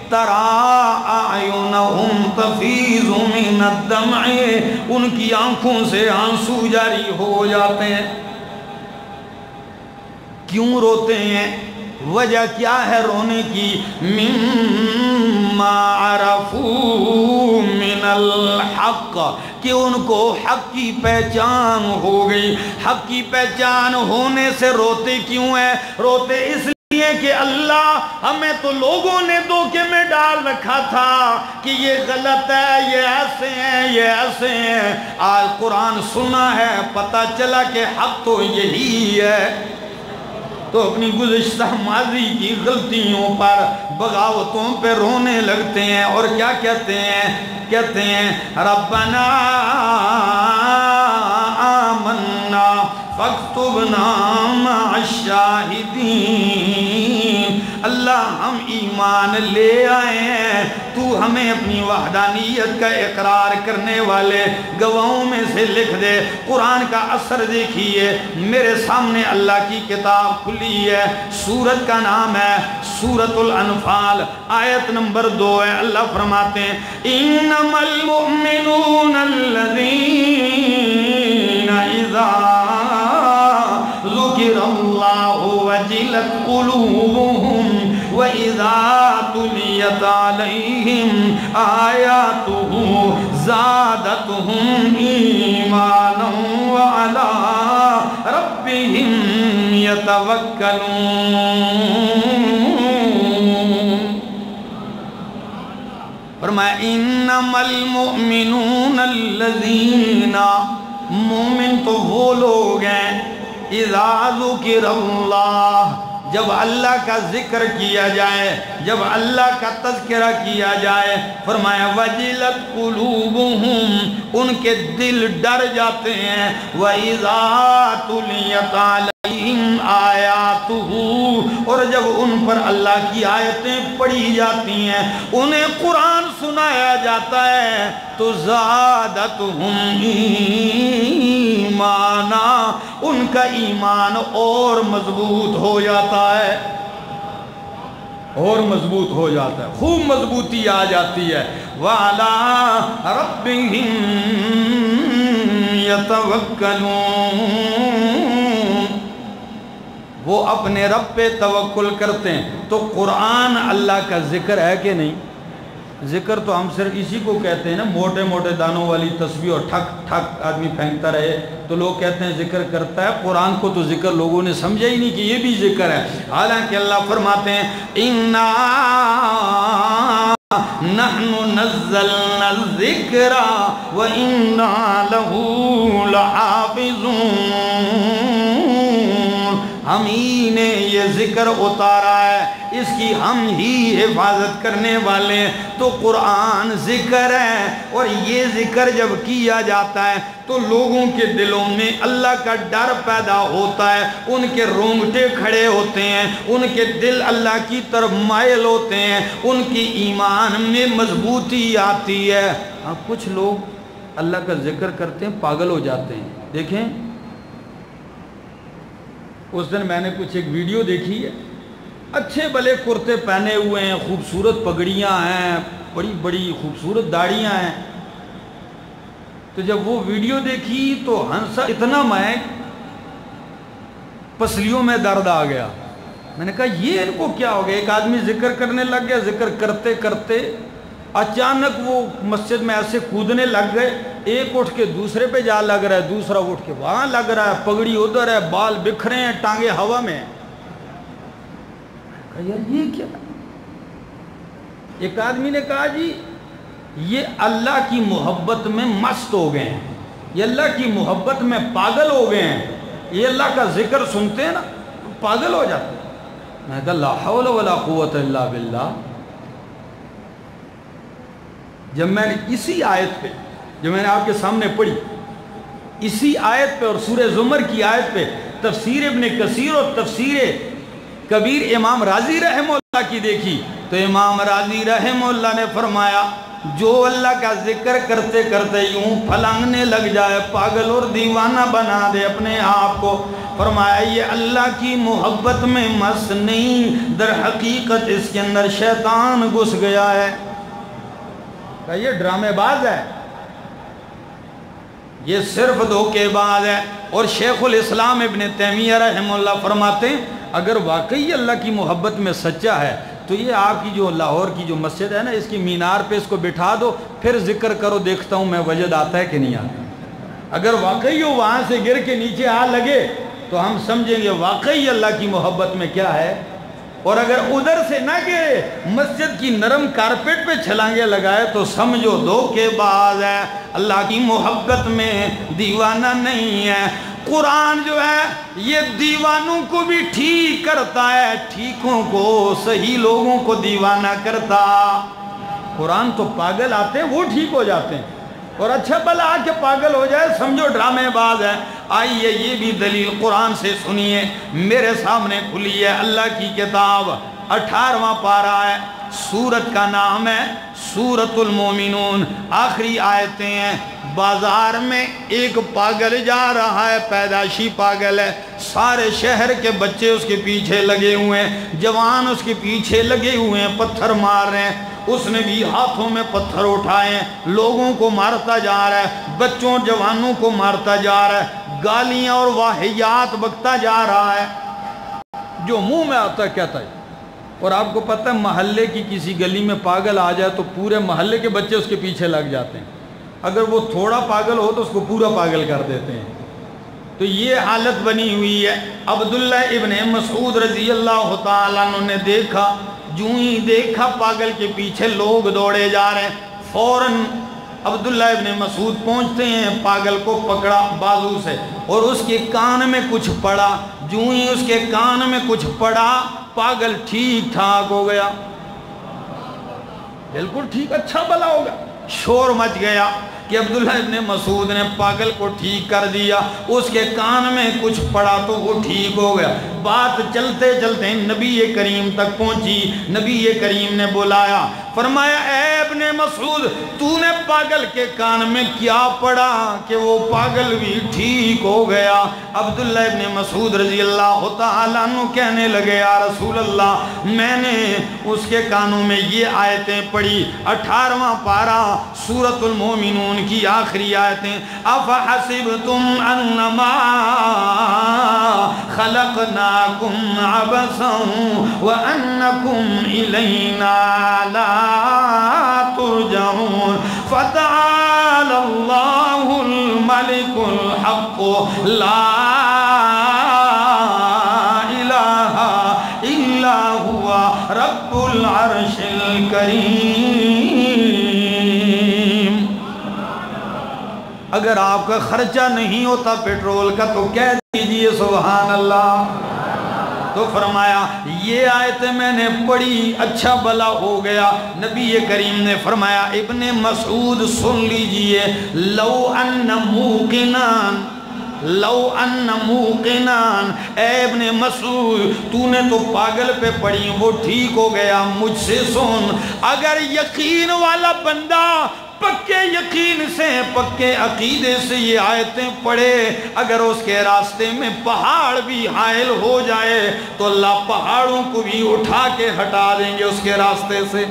تَرَىٰ أَعْيُنَهُمْ تَفِيضُ مِنَ الدَّمْعِ، ان کی آنکھوں سے آنسو جاری ہو جاتے ہیں۔ کیوں روتے ہیں؟ وجہ کیا ہے رونے کی؟ مِمَّا عَرَفُوا مِنَ الْحَقِّ، کہ ان کو حق کی پہچان ہو گئی۔ حق کی پہچان ہونے سے روتے کیوں ہیں؟ روتے اس لیے کہ اللہ ہمیں تو لوگوں نے دھوکے میں ڈال رکھا تھا کہ یہ غلط ہے، یہ ایسے ہیں، یہ ایسے ہیں۔ آج قرآن سنا ہے، پتہ چلا کہ حق تو یہی ہے، تو اپنی گزشتہ ماضی کی غلطیوں پر، بغاوتوں پہ رونے لگتے ہیں، اور کیا کہتے ہیں ربنا آمنا فاکتبنا مع الشاہدین، اللہ ہم ایمان لے آئے ہیں، تو ہمیں اپنی وحدانیت کا اقرار کرنے والے گواہوں میں سے لکھ دے۔ قرآن کا اثر دیکھیے، میرے سامنے اللہ کی کتاب کھلی ہے، سورت کا نام ہے سورۃ الانفال، آیت نمبر 2 ہے۔ اللہ فرماتے ہیں انما المؤمنون الذین اذا ذکر اللہ وجلت قلوبهم وَإِذَا تُلِيَتْ عَلَيْهِمْ آيَاتُهُ زَادَتْهُمْ إِيمَانًا وَعَلَىٰ رَبِّهِمْ يَتَوَكَّلُونَ۔ فرمایا إِنَّمَا الْمُؤْمِنُونَ الَّذِينَ، مومن تو وہ لوگ ہیں اذا ذکر اللہ، جب اللہ کا ذکر کیا جائے، جب اللہ کا تذکرہ کیا جائے، فرمایا وجلت قلوبہم، ان کے دل ڈر جاتے ہیں، وَإِذَا تُلِيَتْ عَلَيْهِمْ آیاتُهُ، اور جب ان پر اللہ کی آیتیں پڑھی جاتی ہیں، انہیں قرآن سنایا جاتا ہے، تو زادتہم ایمانا، ان کا ایمان اور مضبوط ہو جاتا ہے، اور مضبوط ہو جاتا ہے، خوب مضبوطی آ جاتی ہے۔ وَعَلَىٰ رَبِّهِمْ يَتَوَكَّلُونَ، وہ اپنے رب پہ توکل کرتے ہیں۔ تو قرآن اللہ کا ذکر ہے کہ نہیں؟ ذکر تو ہم صرف اسی کو کہتے ہیں نا، موٹے موٹے دانوں والی تسبیح اور ٹھک ٹھک آدمی پھینکتا رہے تو لوگ کہتے ہیں ذکر کرتا ہے۔ قرآن کو تو ذکر لوگوں نے سمجھا ہی نہیں کہ یہ بھی ذکر ہے، حالانکہ اللہ فرماتے ہیں اِنَّا نَحْنُ نَزَّلْنَا الذِّكْرَ وَإِنَّا لَهُ لَحَافِظُونَ، ہم ہی نے یہ ذکر اتارا ہے، اس کی ہم ہی حفاظت کرنے والے ہیں۔ تو قرآن ذکر ہے، اور یہ ذکر جب کیا جاتا ہے تو لوگوں کے دلوں میں اللہ کا ڈر پیدا ہوتا ہے، ان کے رونگٹے کھڑے ہوتے ہیں، ان کے دل اللہ کی طرف مائل ہوتے ہیں، ان کی ایمان میں مضبوطی آتی ہے۔ اب کچھ لوگ اللہ کا ذکر کرتے ہیں پاگل ہو جاتے ہیں۔ دیکھیں اس دن میں نے کچھ ایک ویڈیو دیکھی ہے، اچھے بلے کرتے پہنے ہوئے ہیں، خوبصورت پگڑیاں ہیں، بڑی بڑی خوبصورت داڑیاں ہیں، تو جب وہ ویڈیو دیکھی تو ہنسا اتنا میں پسلیوں میں درد آ گیا۔ میں نے کہا یہ ان کو کیا ہو گیا؟ ایک آدمی ذکر کرنے لگ گیا، ذکر کرتے کرتے اچانک وہ مسجد میں ایسے کودنے لگ گئے، ایک اٹھ کے دوسرے پہ جا لگ رہا ہے، دوسرا اٹھ کے وہاں لگ رہا ہے، پگڑی ادھر ہے، بال بکھرے ہیں، ٹانگیں ہوا میں ہیں۔ یار یہ کیا؟ ایک آدمی نے کہا جی یہ اللہ کی محبت میں مست ہو گئے ہیں، یہ اللہ کی محبت میں پاگل ہو گئے ہیں، یہ اللہ کا ذکر سنتے ہیں نا پاگل ہو جاتے ہیں۔ میں کہا لا حول ولا قوت الا باللہ۔ جب میں نے اسی آیت پہ جو میں نے آپ کے سامنے پڑھی، اسی آیت پہ اور سورہ زمر کی آیت پہ تفسیر ابن کثیر اور تفسیر کبیر امام راضی رحمہ اللہ کی دیکھی تو امام راضی رحمہ اللہ نے فرمایا جو اللہ کا ذکر کرتے کرتے یوں پھلانگنے لگ جائے، پاگل اور دیوانہ بنا دے اپنے آپ کو، فرمایا یہ اللہ کی محبت میں مست نہیں، در حقیقت اس کے اندر شیطان گھس گیا ہے۔ کہ یہ ڈرامے باز ہے، یہ صرف دھوکے باز ہے۔ اور شیخ الاسلام ابن تیمیہ رحمہ اللہ فرماتے ہیں اگر واقعی اللہ کی محبت میں سچا ہے تو یہ آپ کی جو لاہور کی جو مسجد ہے نا، اس کی مینار پہ اس کو بٹھا دو، پھر ذکر کرو، دیکھتا ہوں میں وجد آتا ہے کہ نہیں آتا۔ اگر واقعی وہ وہاں سے گر کے نیچے آ لگے تو ہم سمجھیں گے واقعی اللہ کی محبت میں کیا ہے، اور اگر ادھر سے نہ گرے، مسجد کی نرم کارپیٹ پہ چھلانگے لگائے تو سمجھو دھوکے باز ہے، اللہ کی محبت میں دیوانہ نہیں ہے۔ قرآن جو ہے یہ دیوانوں کو بھی ٹھیک کرتا ہے، ٹھیکوں کو صحیح لوگوں کو دیوانہ کرتا۔ قرآن تو پاگل آتے ہیں وہ ٹھیک ہو جاتے ہیں، اور اچھا بلا آ کے پاگل ہو جائے سمجھو ڈرامے باز ہے۔ آئیے یہ بھی دلیل قرآن سے سنیے، میرے سامنے کھلی ہے اللہ کی کتاب، 18واں پارہ ہے، سورت کا نام ہے سورۃ المومنون، آخری آیتیں ہیں۔ بازار میں ایک پاگل جا رہا ہے، پیدائشی پاگل ہے، سارے شہر کے بچے اس کے پیچھے لگے ہوئے ہیں، جوان اس کے پیچھے لگے ہوئے ہیں، پتھر مار رہے ہیں، اس نے بھی ہاتھوں میں پتھر اٹھائے ہیں، لوگوں کو مارتا جا رہا ہے، بچوں جوانوں کو مارتا جا رہا ہے، گالیاں اور واہیات بکتا جا رہا ہے، جو منہ میں آتا ہے کہتا ہے۔ اور آپ کو پتہ ہے محلے کی کسی گلی میں پاگل آ جائے تو پورے محلے کے بچے اس کے پیچھے لگ جاتے ہیں، اگر وہ تھوڑا پاگل ہو تو اس کو پورا پاگل کر دیتے ہیں۔ تو یہ حالت بنی ہوئی ہے۔ عبداللہ ابن مسعود رضی اللہ تعالیٰ عنہ نے دیکھا، جو ہی دیکھا پاگل کے پیچھے لوگ دوڑے جا رہے ہیں، فوراً عبداللہ ابن مسعود پہنچتے ہیں، پاگل کو پکڑا بازو سے اور اس کے کان میں کچھ پڑا، جو ہی اس کے کان میں کچھ پڑا پاگل ٹھیک ٹھاک ہو گیا، بالکل ٹھیک، اچھا بھلا ہوگا۔ شور مچ گیا کہ عبداللہ ابن مسعود نے پاگل کو ٹھیک کر دیا، اس کے کان میں کچھ پڑا تو وہ ٹھیک ہو گیا۔ بات چلتے چلتے نبی کریم تک پہنچی، نبی کریم نے بلایا، فرمایا اے ابن مسعود تو نے پاگل کے کان میں کیا پڑا کہ وہ پاگل بھی ٹھیک ہو گیا؟ عبداللہ ابن مسعود رضی اللہ تعالیٰ عنہ کہنے لگے یا رسول اللہ میں نے اس کے کانوں میں یہ آیتیں پڑھی، 18واں پارہ سورۃ المومنون کی آخری آیتیں، افحسبتم انما خلقناکم عبثا وانکم الینا لا ترجعون فتعالى الله الملك الحق لا إله إلا هو رب العرش الكريم۔ اگر آپ کا خرچہ نہیں ہوتا پیٹرول کا تو کہہ دیجئے سبحان اللہ۔ تو فرمایا یہ آیت میں نے پڑھی، اچھا بھلا ہو گیا۔ نبی کریم نے فرمایا ابن مسعود سن لیجئے، لو ان موقنان، اے ابن مسعود تو نے تو پاگل پہ پڑھی وہ ٹھیک ہو گیا، مجھ سے سن، اگر یقین والا بندہ پکے یقین سے پکے عقیدے سے یہ آیتیں پڑھے، اگر اس کے راستے میں پہاڑ بھی حائل ہو جائے تو اللہ پہاڑوں کو بھی اٹھا کے ہٹا دیں گے اس کے راستے سے،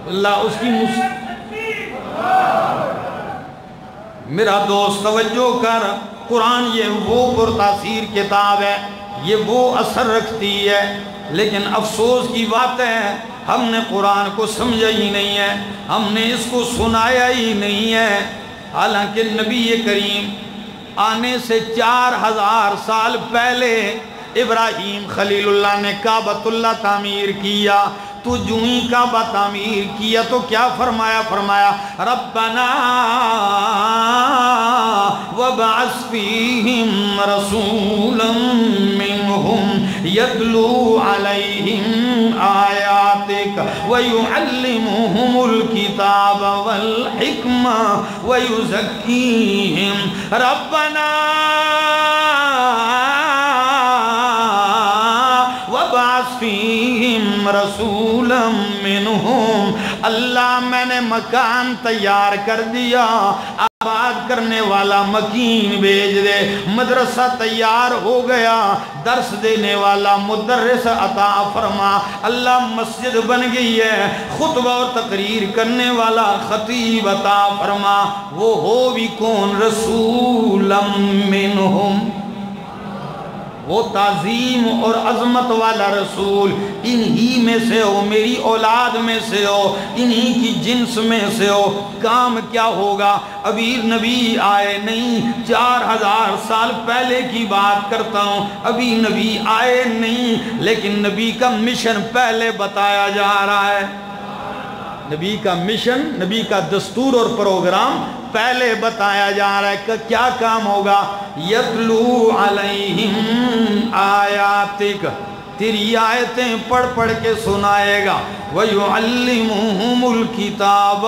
اللہ اس کی میرا دوست توجہ کر، قرآن یہ وہ پرتاثیر کتاب ہے، یہ وہ اثر رکھتی ہے، لیکن افسوس کی بات ہے ہم نے قرآن کو سمجھا ہی نہیں ہے، ہم نے اس کو سنایا ہی نہیں ہے۔ حالانکہ نبی کریم آنے سے 4000 سال پہلے ابراہیم خلیل اللہ نے کعبۃ اللہ تعمیر کیا، تو جو ہی کعبہ تعمیر کیا تو کیا فرمایا؟ فرمایا ربنا وابعث فیہم رسولا منہم یتلو علیہم آیاتک ویعلمہم الکتاب والحکمہ ویزکیہم ربنا وابعث فیہم رسولا منہم، اللہ میں نے مکان تیار کر دیا، آباد کرنے والا مکین بھیج دے، مدرسہ تیار ہو گیا، درس دینے والا مدرس عطا فرما، اللہ مسجد بن گئی ہے، خطبہ اور تقریر کرنے والا خطیب عطا فرما، وہ ہو بھی کون؟ رسولا منہم، وہ تعظیم اور عظمت والا رسول، انہی میں سے ہو، میری اولاد میں سے ہو، انہی کی جنس میں سے ہو۔ کام کیا ہوگا؟ ابھی نبی آئے نہیں، 4000 سال پہلے کی بات کرتا ہوں، ابھی نبی آئے نہیں، لیکن نبی کا مشن پہلے بتایا جا رہا ہے، نبی کا مشن، نبی کا دستور اور پروگرام پہلے بتایا جا رہا ہے کہ کیا کام ہوگا؟ یتلو علیہم آیاتک، تیری آیتیں پڑھ پڑھ کے سنائے گا، وَيُعَلِّمُهُمُ الْكِتَابَ،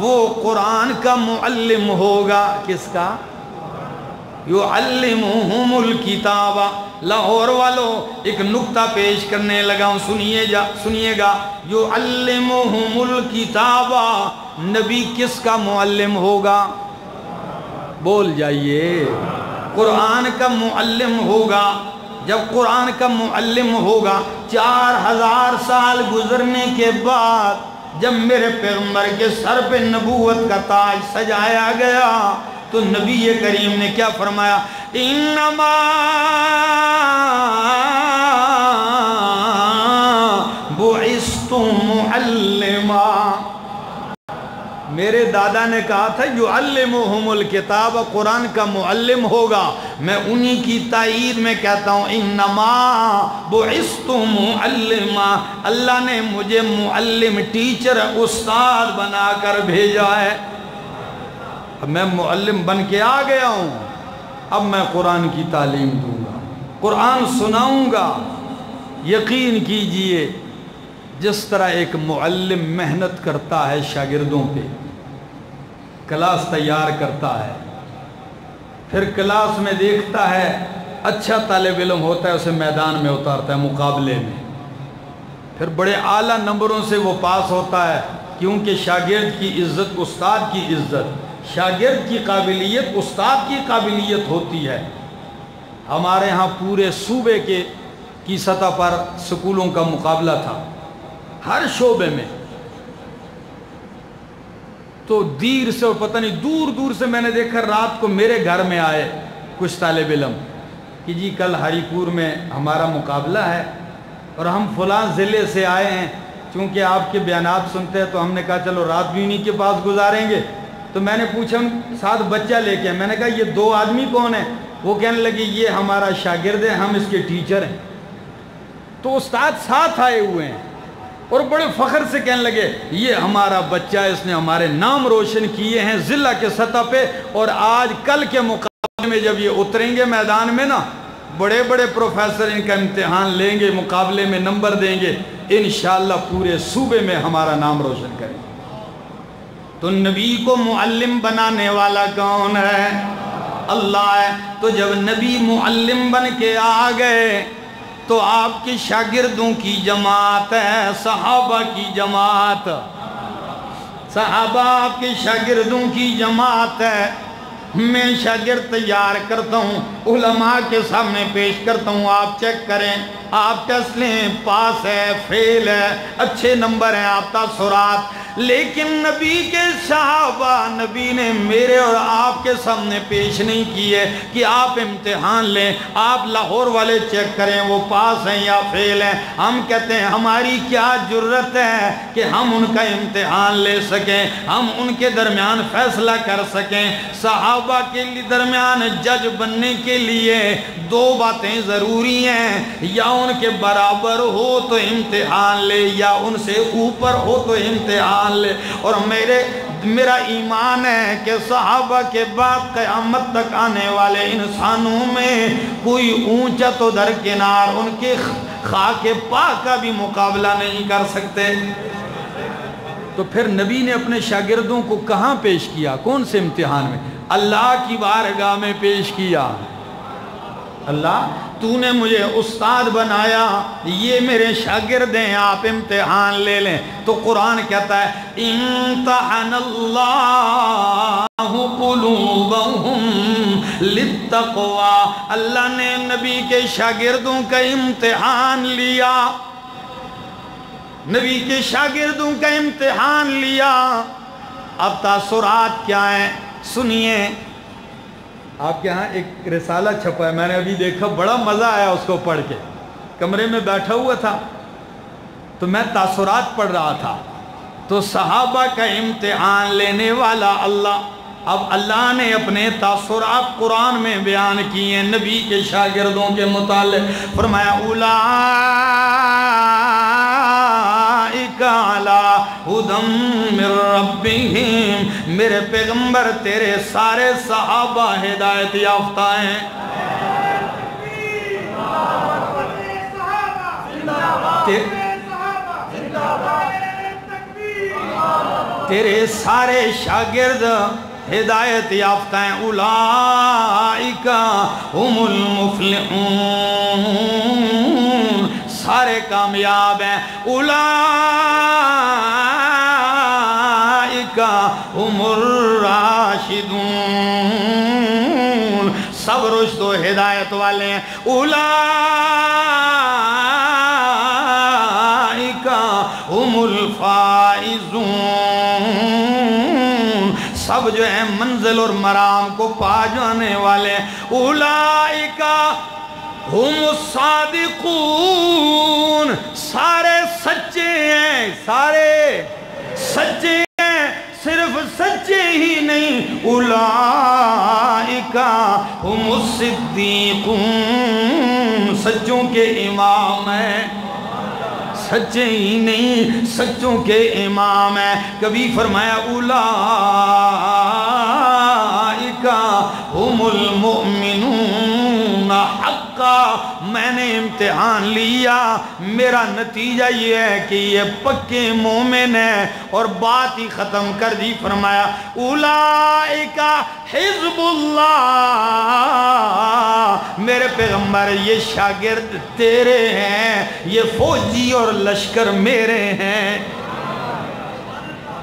وہ قرآن کا معلم ہوگا، کس کا؟ یعلمہم الکتاب۔ لاہور والو ایک نکتہ پیش کرنے لگا ہوں، سنیے گا، یعلمہم الکتاب، نبی کس کا معلم ہوگا؟ بول جائیے، قرآن کا معلم ہوگا۔ جب قرآن کا معلم ہوگا، 4000 سال گزرنے کے بعد جب میرے پیغمبر کے سر پہ نبوت کا تاج سجایا گیا تو نبی کریم نے کیا فرمایا؟ انما بعثت معلما، میرے دادا تعالیٰ نے کہا تھا یعلمہم الکتاب، قرآن کا معلم ہوگا، میں انہی کی تائید میں کہتا ہوں انما بعثت معلما، اللہ نے مجھے معلم، ٹیچر، استاد بنا کر بھیجا ہے۔ اب میں معلم بن کے آ گیا ہوں، اب میں قرآن کی تعلیم دوں گا، قرآن سناؤں گا۔ یقین کیجئے جس طرح ایک معلم محنت کرتا ہے شاگردوں پہ، کلاس تیار کرتا ہے، پھر کلاس میں دیکھتا ہے اچھا طالب علم ہوتا ہے، اسے میدان میں اتارتا ہے مقابلے میں، پھر بڑے اعلیٰ نمبروں سے وہ پاس ہوتا ہے، کیونکہ شاگرد کی عزت استاد کی عزت، شاگرد کی قابلیت استاد کی قابلیت ہوتی ہے۔ ہمارے ہاں پورے صوبے کی سطح پر سکولوں کا مقابلہ تھا، ہر شعبے میں، تو دیر سے اور پتہ نہیں دور دور سے میں نے دیکھا، رات کو میرے گھر میں آئے کچھ طالب علم کہ جی کل ہری پور میں ہمارا مقابلہ ہے اور ہم فلاں ضلع سے آئے ہیں، چونکہ آپ کے بیانات سنتے ہیں تو ہم نے کہا چلو رات بھی انہی کے پاس گزاریں گے۔ تو میں نے پوچھا ان ساتھ بچہ لے کے، میں نے کہا یہ دو آدمی کون ہیں؟ وہ کہنے لگے یہ ہمارا شاگرد ہے، ہم اس کے ٹیچر ہیں۔ تو استاد ساتھ آئے ہوئے ہیں اور بڑے فخر سے کہنے لگے یہ ہمارا بچہ ہے، اس نے ہمارے نام روشن کیے ہیں ضلع کے سطح پہ، اور آج کل کے مقابلے میں جب یہ اتریں گے میدان میں نا، بڑے بڑے پروفیسر ان کا امتحان لیں گے، مقابلے میں نمبر دیں گے، انشاءاللہ پورے صوبے میں ہمارا نام روشن کریں گے۔ تو نبی کو معلم بنانے والا کون ہے؟ اللہ ہے۔ تو جب نبی معلم بن کے آ گئے تو آپ کے شاگردوں کی جماعت ہے، صحابہ کی جماعت، صحابہ آپ کے شاگردوں کی جماعت ہے۔ میں شاگرد تیار کرتا ہوں، علماء کے سامنے پیش کرتا ہوں، آپ چیک کریں، آپ ٹیسٹ لیں، پاس ہے، فیل ہے، اچھے نمبر ہیں، آپ تاثرات۔ لیکن نبی کے صحابہ، نبی نے میرے اور آپ کے سامنے پیش نہیں کیے کہ آپ امتحان لیں، آپ لاہور والے چیک کریں وہ پاس ہیں یا فیل ہیں۔ ہم کہتے ہیں ہماری کیا جرت ہے کہ ہم ان کا امتحان لے سکیں، ہم ان کے درمیان فیصلہ کر سکیں۔ صحابہ کے درمیان جج بننے کے لیے دو باتیں ضروری ہیں، یا ان کے برابر ہو تو امتحان لے، یا ان سے اوپر ہو تو امتحان لے۔ اور میرا ایمان ہے کہ صحابہ کے بعد قیامت تک آنے والے انسانوں میں کوئی اونچا تو درکنار ان کے خاک پاک کا بھی مقابلہ نہیں کر سکتے۔ تو پھر نبی نے اپنے شاگردوں کو کہاں پیش کیا؟ کون سے امتحان میں؟ اللہ کی بارگاہ میں پیش کیا۔ اللہ تو نے مجھے استاد بنایا، یہ میرے شاگرد ہیں، آپ امتحان لے لیں۔ تو قرآن کہتا ہے امتحن اللہ قلوبہم للتقوی، اللہ نے نبی کے شاگردوں کا امتحان لیا، نبی کے شاگردوں کا امتحان لیا۔ اب تاثرات کیا ہیں سنیے۔ آپ کے ہاں ایک رسالہ چھپا ہے، میں نے ابھی دیکھا، بڑا مزہ آیا اس کو پڑھ کے، کمرے میں بیٹھا ہوا تھا تو میں تاثرات پڑھ رہا تھا، تو صحابہ کا امتحان لینے والا اللہ، اب اللہ نے اپنے تاثرات قرآن میں بیان کیے ہیں نبی کے شاگردوں کے متعلق۔ فرمایا اولئک علی ھدی من ربہم، میرے پیغمبر تیرے سارے صحابہ ہدایت یافتہ ہیں۔ تیرے سارے شاگرد ہدایت یافتہ ہیں۔ اولئک ھم المفلحون، سارے کامیاب ہیں۔ اولئک ھم الراشدون، سب رشد و ہدایت والے ہیں۔ اولئک ھم الفائزون، سب جو ہیں منزل اور مرام کو پا جانے والے ہیں۔ اولئک ہم الصادقون، سارے سچے ہیں، سارے سچے ہیں، صرف سچے ہی نہیں اولئکا ہم الصدیقون، سچوں کے امام ہیں، سچے ہی نہیں سچوں کے امام ہیں۔ کبھی فرمایا اولئکا ہم المؤمنون حقا، میں نے امتحان لیا، میرا نتیجہ یہ ہے کہ یہ پکے مومن ہیں، اور بات ہی ختم کر دی، فرمایا اولئکا حزب اللہ، میرے پیغمبر یہ شاگرد تیرے ہیں، یہ فوجی اور لشکر میرے ہیں،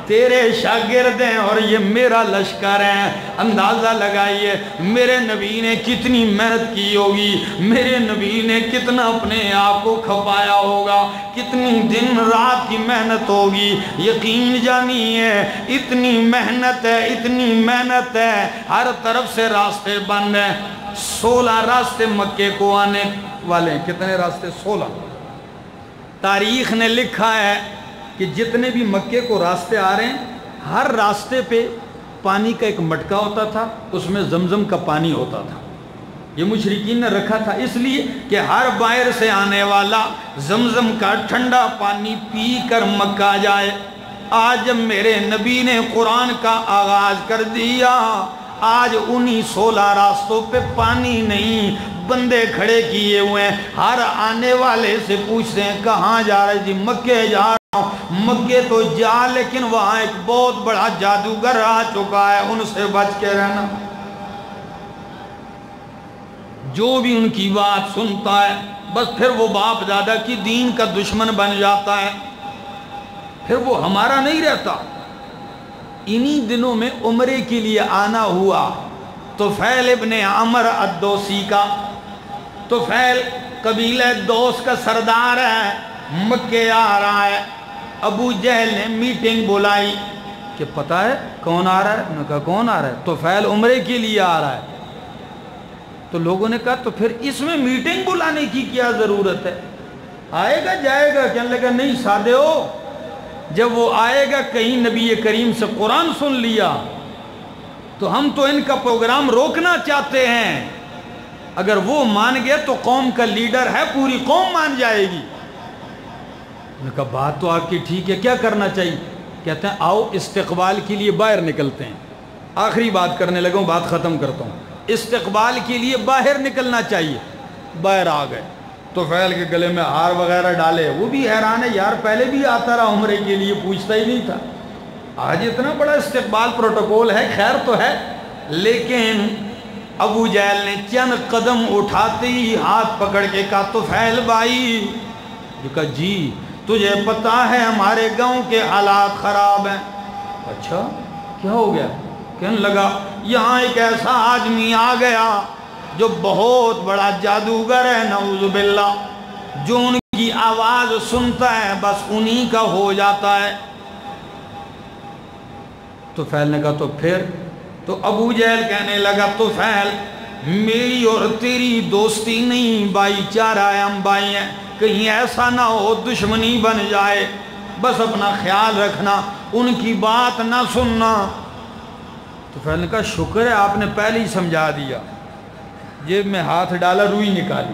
تیرے شاگرد ہیں اور یہ میرا لشکر ہے۔ اندازہ لگائیے میرے نبی نے کتنی محنت کی ہوگی، میرے نبی نے کتنا اپنے آپ کو کھپایا ہوگا، کتنی دن رات کی محنت ہوگی۔ یقین جانیے اتنی محنت ہے، اتنی محنت ہے، ہر طرف سے راستے بند ہیں۔ 16 راستے مکے کو آنے والے ہیں۔ کتنے راستے؟ 16۔ تاریخ نے لکھا ہے کہ جتنے بھی مکے کو راستے آ رہے ہیں، ہر راستے پہ پانی کا ایک مٹکا ہوتا تھا، اس میں زمزم کا پانی ہوتا تھا۔ یہ مشرکین نے رکھا تھا اس لیے کہ ہر باہر سے آنے والا زمزم کا ٹھنڈا پانی پی کر مکہ جائے۔ آج جب میرے نبی نے قرآن کا آغاز کر دیا، آج انہی 16 راستوں پہ پانی نہیں، بندے کھڑے کیے ہوئے ہیں، ہر آنے والے سے پوچھتے ہیں کہاں جا رہے جی؟ مکے جا رہے۔ مکے تو جا، لیکن وہاں ایک بہت بڑا جادوگر آ چکا ہے، ان سے بچ کے رہنا۔ جو بھی ان کی بات سنتا ہے بس پھر وہ باپ دادا کی دین کا دشمن بن جاتا ہے، پھر وہ ہمارا نہیں رہتا۔ انہی دنوں میں عمرے کے لیے آنا ہوا طفیل ابن عمر الدوسی کا۔ طفیل قبیلہ دوس کا سردار ہے، مکے آ رہا ہے۔ ابو جہل نے میٹنگ بلائی کہ پتہ ہے کون آ رہا ہے؟ انہوں نے کہا کون آ رہا ہے؟ طفیل عمرے کے لیے آ رہا ہے۔ تو لوگوں نے کہا تو پھر اس میں میٹنگ بلانے کی کیا ضرورت ہے؟ آئے گا جائے گا؟ کہنے لگا نہیں سادے ہو، جب وہ آئے گا کہیں نبی کریم سے قرآن سن لیا تو ہم تو ان کا پروگرام روکنا چاہتے ہیں، اگر وہ مان گئے تو قوم کا لیڈر ہے، پوری قوم مان جائے گی۔ انہوں نے کہا بات تو آپ کی ٹھیک ہے، کیا کرنا چاہیے؟ کہتے ہیں آؤ استقبال کے لیے باہر نکلتے ہیں۔ آخری بات کرنے لگا ہوں، بات ختم کرتا ہوں۔ استقبال کے لیے باہر نکلنا چاہیے۔ باہر آ گئے، طفیل کے گلے میں ہار وغیرہ ڈالے، وہ بھی حیران ہے یار پہلے بھی آتا رہا عمرے کے لیے، پوچھتا ہی نہیں تھا، آج اتنا بڑا استقبال پروٹوکول ہے، خیر تو ہے۔ لیکن ابو جہل نے چند قدم اٹھاتے ہی ہاتھ پکڑ کے کہا طفیل بھائی، جو کہا جی تجھے پتا ہے ہمارے گاؤں کے حالات خراب ہیں۔ اچھا کیا ہو گیا؟ کہنے لگا یہاں ایک ایسا آدمی آ گیا جو بہت بڑا جادوگر ہے، نعوذ باللہ، جو ان کی آواز سنتا ہے بس انہی کا ہو جاتا ہے۔ طفیل نے کہا تو پھر؟ تو ابو جہل کہنے لگا طفیل میری اور تیری دوستی نہیں، بھائی چارہ ہے، ہم بھائی ہیں، کہیں ایسا نہ ہو دشمنی بن جائے، بس اپنا خیال رکھنا، ان کی بات نہ سننا۔ طفیل نے کہا شکر ہے آپ نے پہلے ہی سمجھا دیا۔ جیب میں ہاتھ ڈالا، روئی نکالی،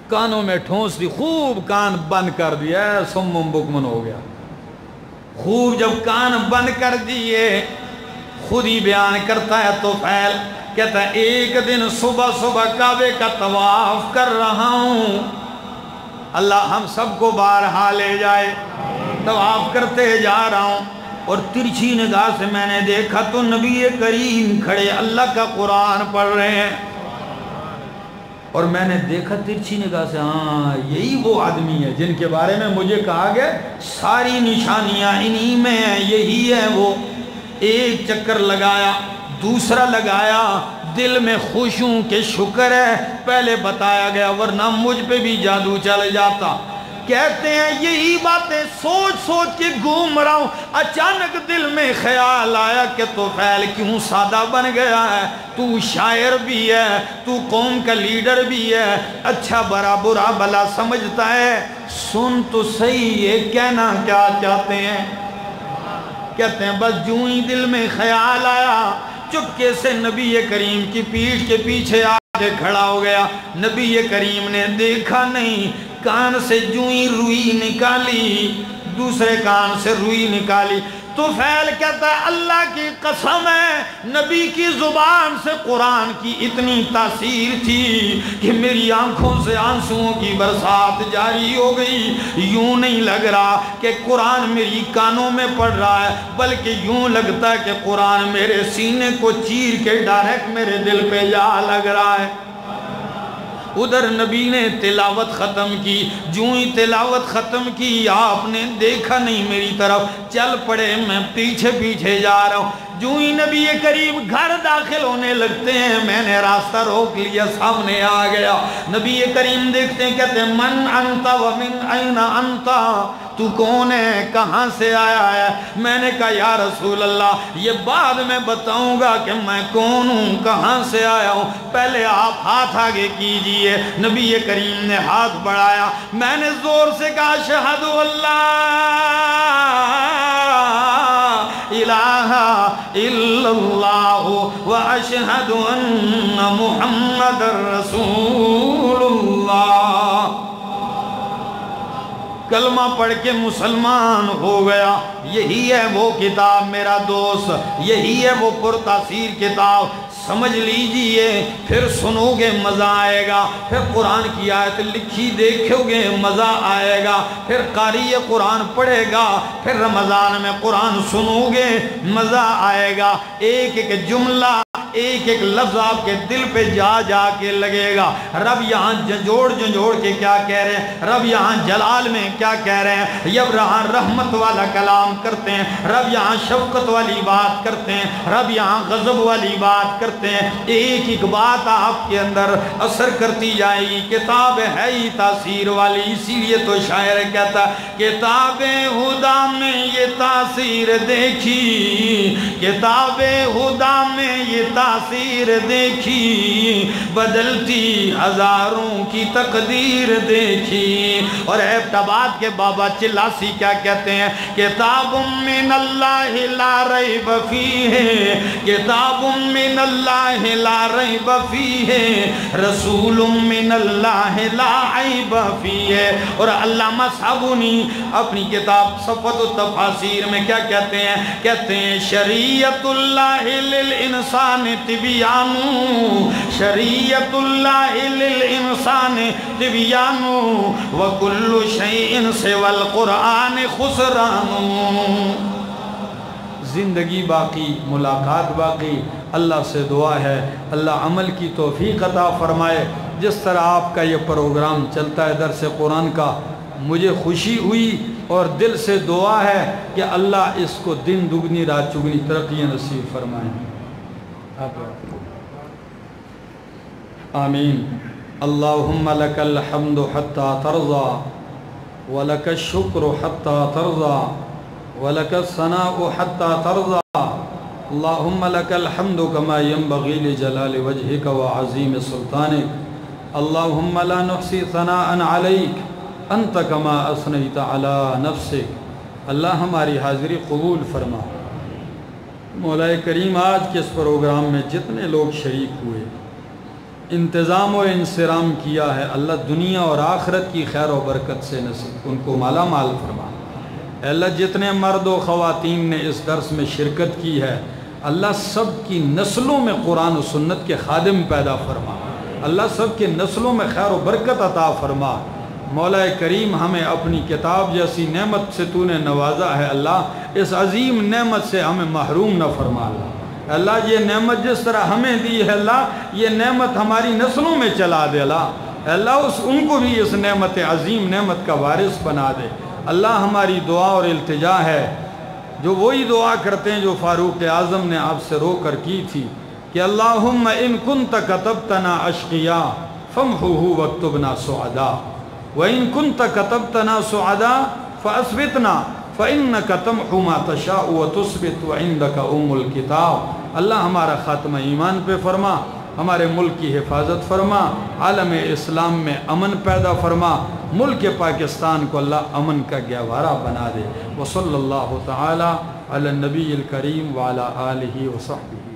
کانوں میں ٹھونس دی، خوب کان بند کر دیا، سمم بکمن ہو گیا۔ خوب جب کان بند کر دیے، خود ہی بیان کرتا ہے طفیل، کہتا ہے ایک دن صبح صبح کعبے کا طواف کر رہا ہوں، اللہ ہم سب کو بارہا لے جائے، طواف کرتے جا رہا ہوں اور ترچھی نگاہ سے میں نے دیکھا تو نبی کریم کھڑے اللہ کا قرآن پڑھ رہے ہیں، اور میں نے دیکھا ترچھی نگاہ سے ہاں یہی وہ آدمی ہے جن کے بارے میں مجھے کہا گیا ساری نشانیاں انہی میں ہیں، یہی ہے وہ۔ ایک چکر لگایا، دوسرا لگایا، دل میں خوش ہوں کہ شکر ہے پہلے بتایا گیا ورنہ مجھ پہ بھی جادو چل جاتا۔ کہتے ہیں یہی باتیں سوچ سوچ کے گھوم رہا ہوں، اچانک دل میں خیال آیا کہ طفیل کیوں سادہ بن گیا ہے، تو شاعر بھی ہے، تو قوم کا لیڈر بھی ہے، اچھا برا برا بھلا سمجھتا ہے، سن تو صحیح یہ کہنا کیا چاہتے ہیں۔ کہتے ہیں بس جوں ہی دل میں خیال آیا چپکے سے نبی کریم کی پیٹھ کے پیچھے آگے کھڑا ہو گیا. نبی کریم نے دیکھا نہیں, کان سے جوں ہی روئی نکالی, دوسرے کان سے روئی نکالی. طفیل کہتا ہے اللہ کی قسم ہے نبی کی زبان سے قرآن کی اتنی تاثیر تھی کہ میری آنکھوں سے آنسوؤں کی برسات جاری ہو گئی. یوں نہیں لگ رہا کہ قرآن میری کانوں میں پڑ رہا ہے, بلکہ یوں لگتا ہے کہ قرآن میرے سینے کو چیر کے ڈائریکٹ میرے دل پہ جا لگ رہا ہے. ادھر نبی نے تلاوت ختم کی, جوں ہی تلاوت ختم کی آپ نے دیکھا نہیں میری طرف, چل پڑے, میں پیچھے پیچھے جا رہا ہوں. جوں ہی نبی کریم گھر داخل ہونے لگتے ہیں میں نے راستہ روک لیا, سامنے آ گیا. نبی کریم دیکھتے ہیں, کہتے ہیں من انت ومن این انت, تو کون ہے, کہاں سے آیا ہے؟ میں نے کہا یا رسول اللہ یہ بعد میں بتاؤں گا کہ میں کون ہوں, کہاں سے آیا ہوں, پہلے آپ ہاتھ آگے کیجئے. نبی کریم نے ہاتھ بڑھایا, میں نے زور سے کہا اشہد اللہ الہ الا اللہ واشہد ان محمد رسول اللہ. کلمہ پڑھ کے مسلمان ہو گیا. یہی ہے وہ کتاب میرا دوست, یہی ہے وہ پرتاثیر کتاب. سمجھ لیجئے, پھر سنو گے مزہ آئے گا, پھر قرآن کی آیت لکھی دیکھو گے مزہ آئے گا, پھر قاری قرآن پڑھے گا, پھر رمضان میں قرآن سنو گے مزہ آئے گا. ایک ایک جملہ ایک ایک لفظ آپ کے دل پہ جا جا کے لگے گا. رب یہاں جنجوڑ کے کیا کہہ رہے ہیں, رب یہاں جلال میں کیا کہہ رہے ہیں, یب یہاں رحمت والا کلام کرتے ہیں, رب یہاں شفقت والی بات کرتے ہیں, رب یہاں غضب والی بات کرتے ہیں. ایک ایک بات آپ کے اندر اثر کرتی جائے گی. کتاب ہے ہی تاثیر والی, اسی لیے تو شاعر کہتا کتاب خدا میں یہ تاثیر دیکھی, کتاب خدا میں یہ تاثیر دیکھی, بدلتی ہزاروں کی تقدیر دیکھی. اور ایبٹ آباد کے بابا چلاسی کیا کہتے ہیں, کتاب من اللہ لا ریب فیہ, کتاب من اللہ لا ریب فیہ, رسول من اللہ لا عیب فیہ. اور علامہ صابونی اپنی کتاب صفوۃ التفاسیر میں کیا کہتے ہیں, کہتے ہیں شریعت اللہ للانسان تبیانو, شریعت اللہ للانسان تبیانو, وکل شیء سوی القرآن خسرانو. زندگی باقی, ملاقات باقی. اللہ سے دعا ہے اللہ عمل کی توفیق عطا فرمائے. جس طرح آپ کا یہ پروگرام چلتا ہے درس قرآن کا, مجھے خوشی ہوئی اور دل سے دعا ہے کہ اللہ اس کو دن دگنی رات چگنی ترقی نصیب فرمائے. آمین. اللہم لک الحمد حتی ترضا ولک الشکر حتی ترضا ولک الثناء حتی ترضا. اللہم لک الحمد کما ینبغی لجلال وجہک وعظیم سلطانک. اللہم لا نحصی ثناء علیک انت کما اثنیت علی نفسک. اللہ ہماری حاضری قبول فرما. مولا کریم آج کے اس پروگرام میں جتنے لوگ شریک ہوئے, انتظام و انصرام کیا ہے, اللہ دنیا اور آخرت کی خیر و برکت سے نصیب ان کو مالا مال فرما. اے اللہ جتنے مرد و خواتین نے اس درس میں شرکت کی ہے, اللہ سب کی نسلوں میں قرآن و سنت کے خادم پیدا فرما. اللہ سب کے نسلوں میں خیر و برکت عطا فرما. مولا کریم ہمیں اپنی کتاب جیسی نعمت سے تو نے نوازا ہے, اللہ اس عظیم نعمت سے ہمیں محروم نہ فرما. اللہ یہ نعمت جس طرح ہمیں دی ہے, اللہ یہ نعمت ہماری نسلوں میں چلا دے. اللہ ان کو بھی اس نعمت عظیم نعمت کا وارث بنا دے. اللہ ہماری دعا اور التجا ہے جو وہی دعا کرتے ہیں جو فاروق اعظم نے آپ سے رو کر کی تھی کہ اللہم ان کنت کتبتنا اشقیاء فامحوہ واکتبنا سعداء, وَإِن كُنْتَ كَتَبْتَنَا سُعَدَا فَأَثْبِتْنَا فَإِنَّكَ تَمْحُ مَا تَشَاءُ وَتُثْبِتُ وَعِنْدَكَ أُمُّ الْكِتَابِ. اللہ ہمارا خاتمہ ایمان پہ فرما, ہمارے ملک کی حفاظت فرما، عالم اسلام میں امن پیدا فرما، ملک پاکستان کو اللہ امن کا گہوارہ بنا دے۔ وصلی اللہ تعالی علی النبی الکریم وعلی آلہ وصحبہ۔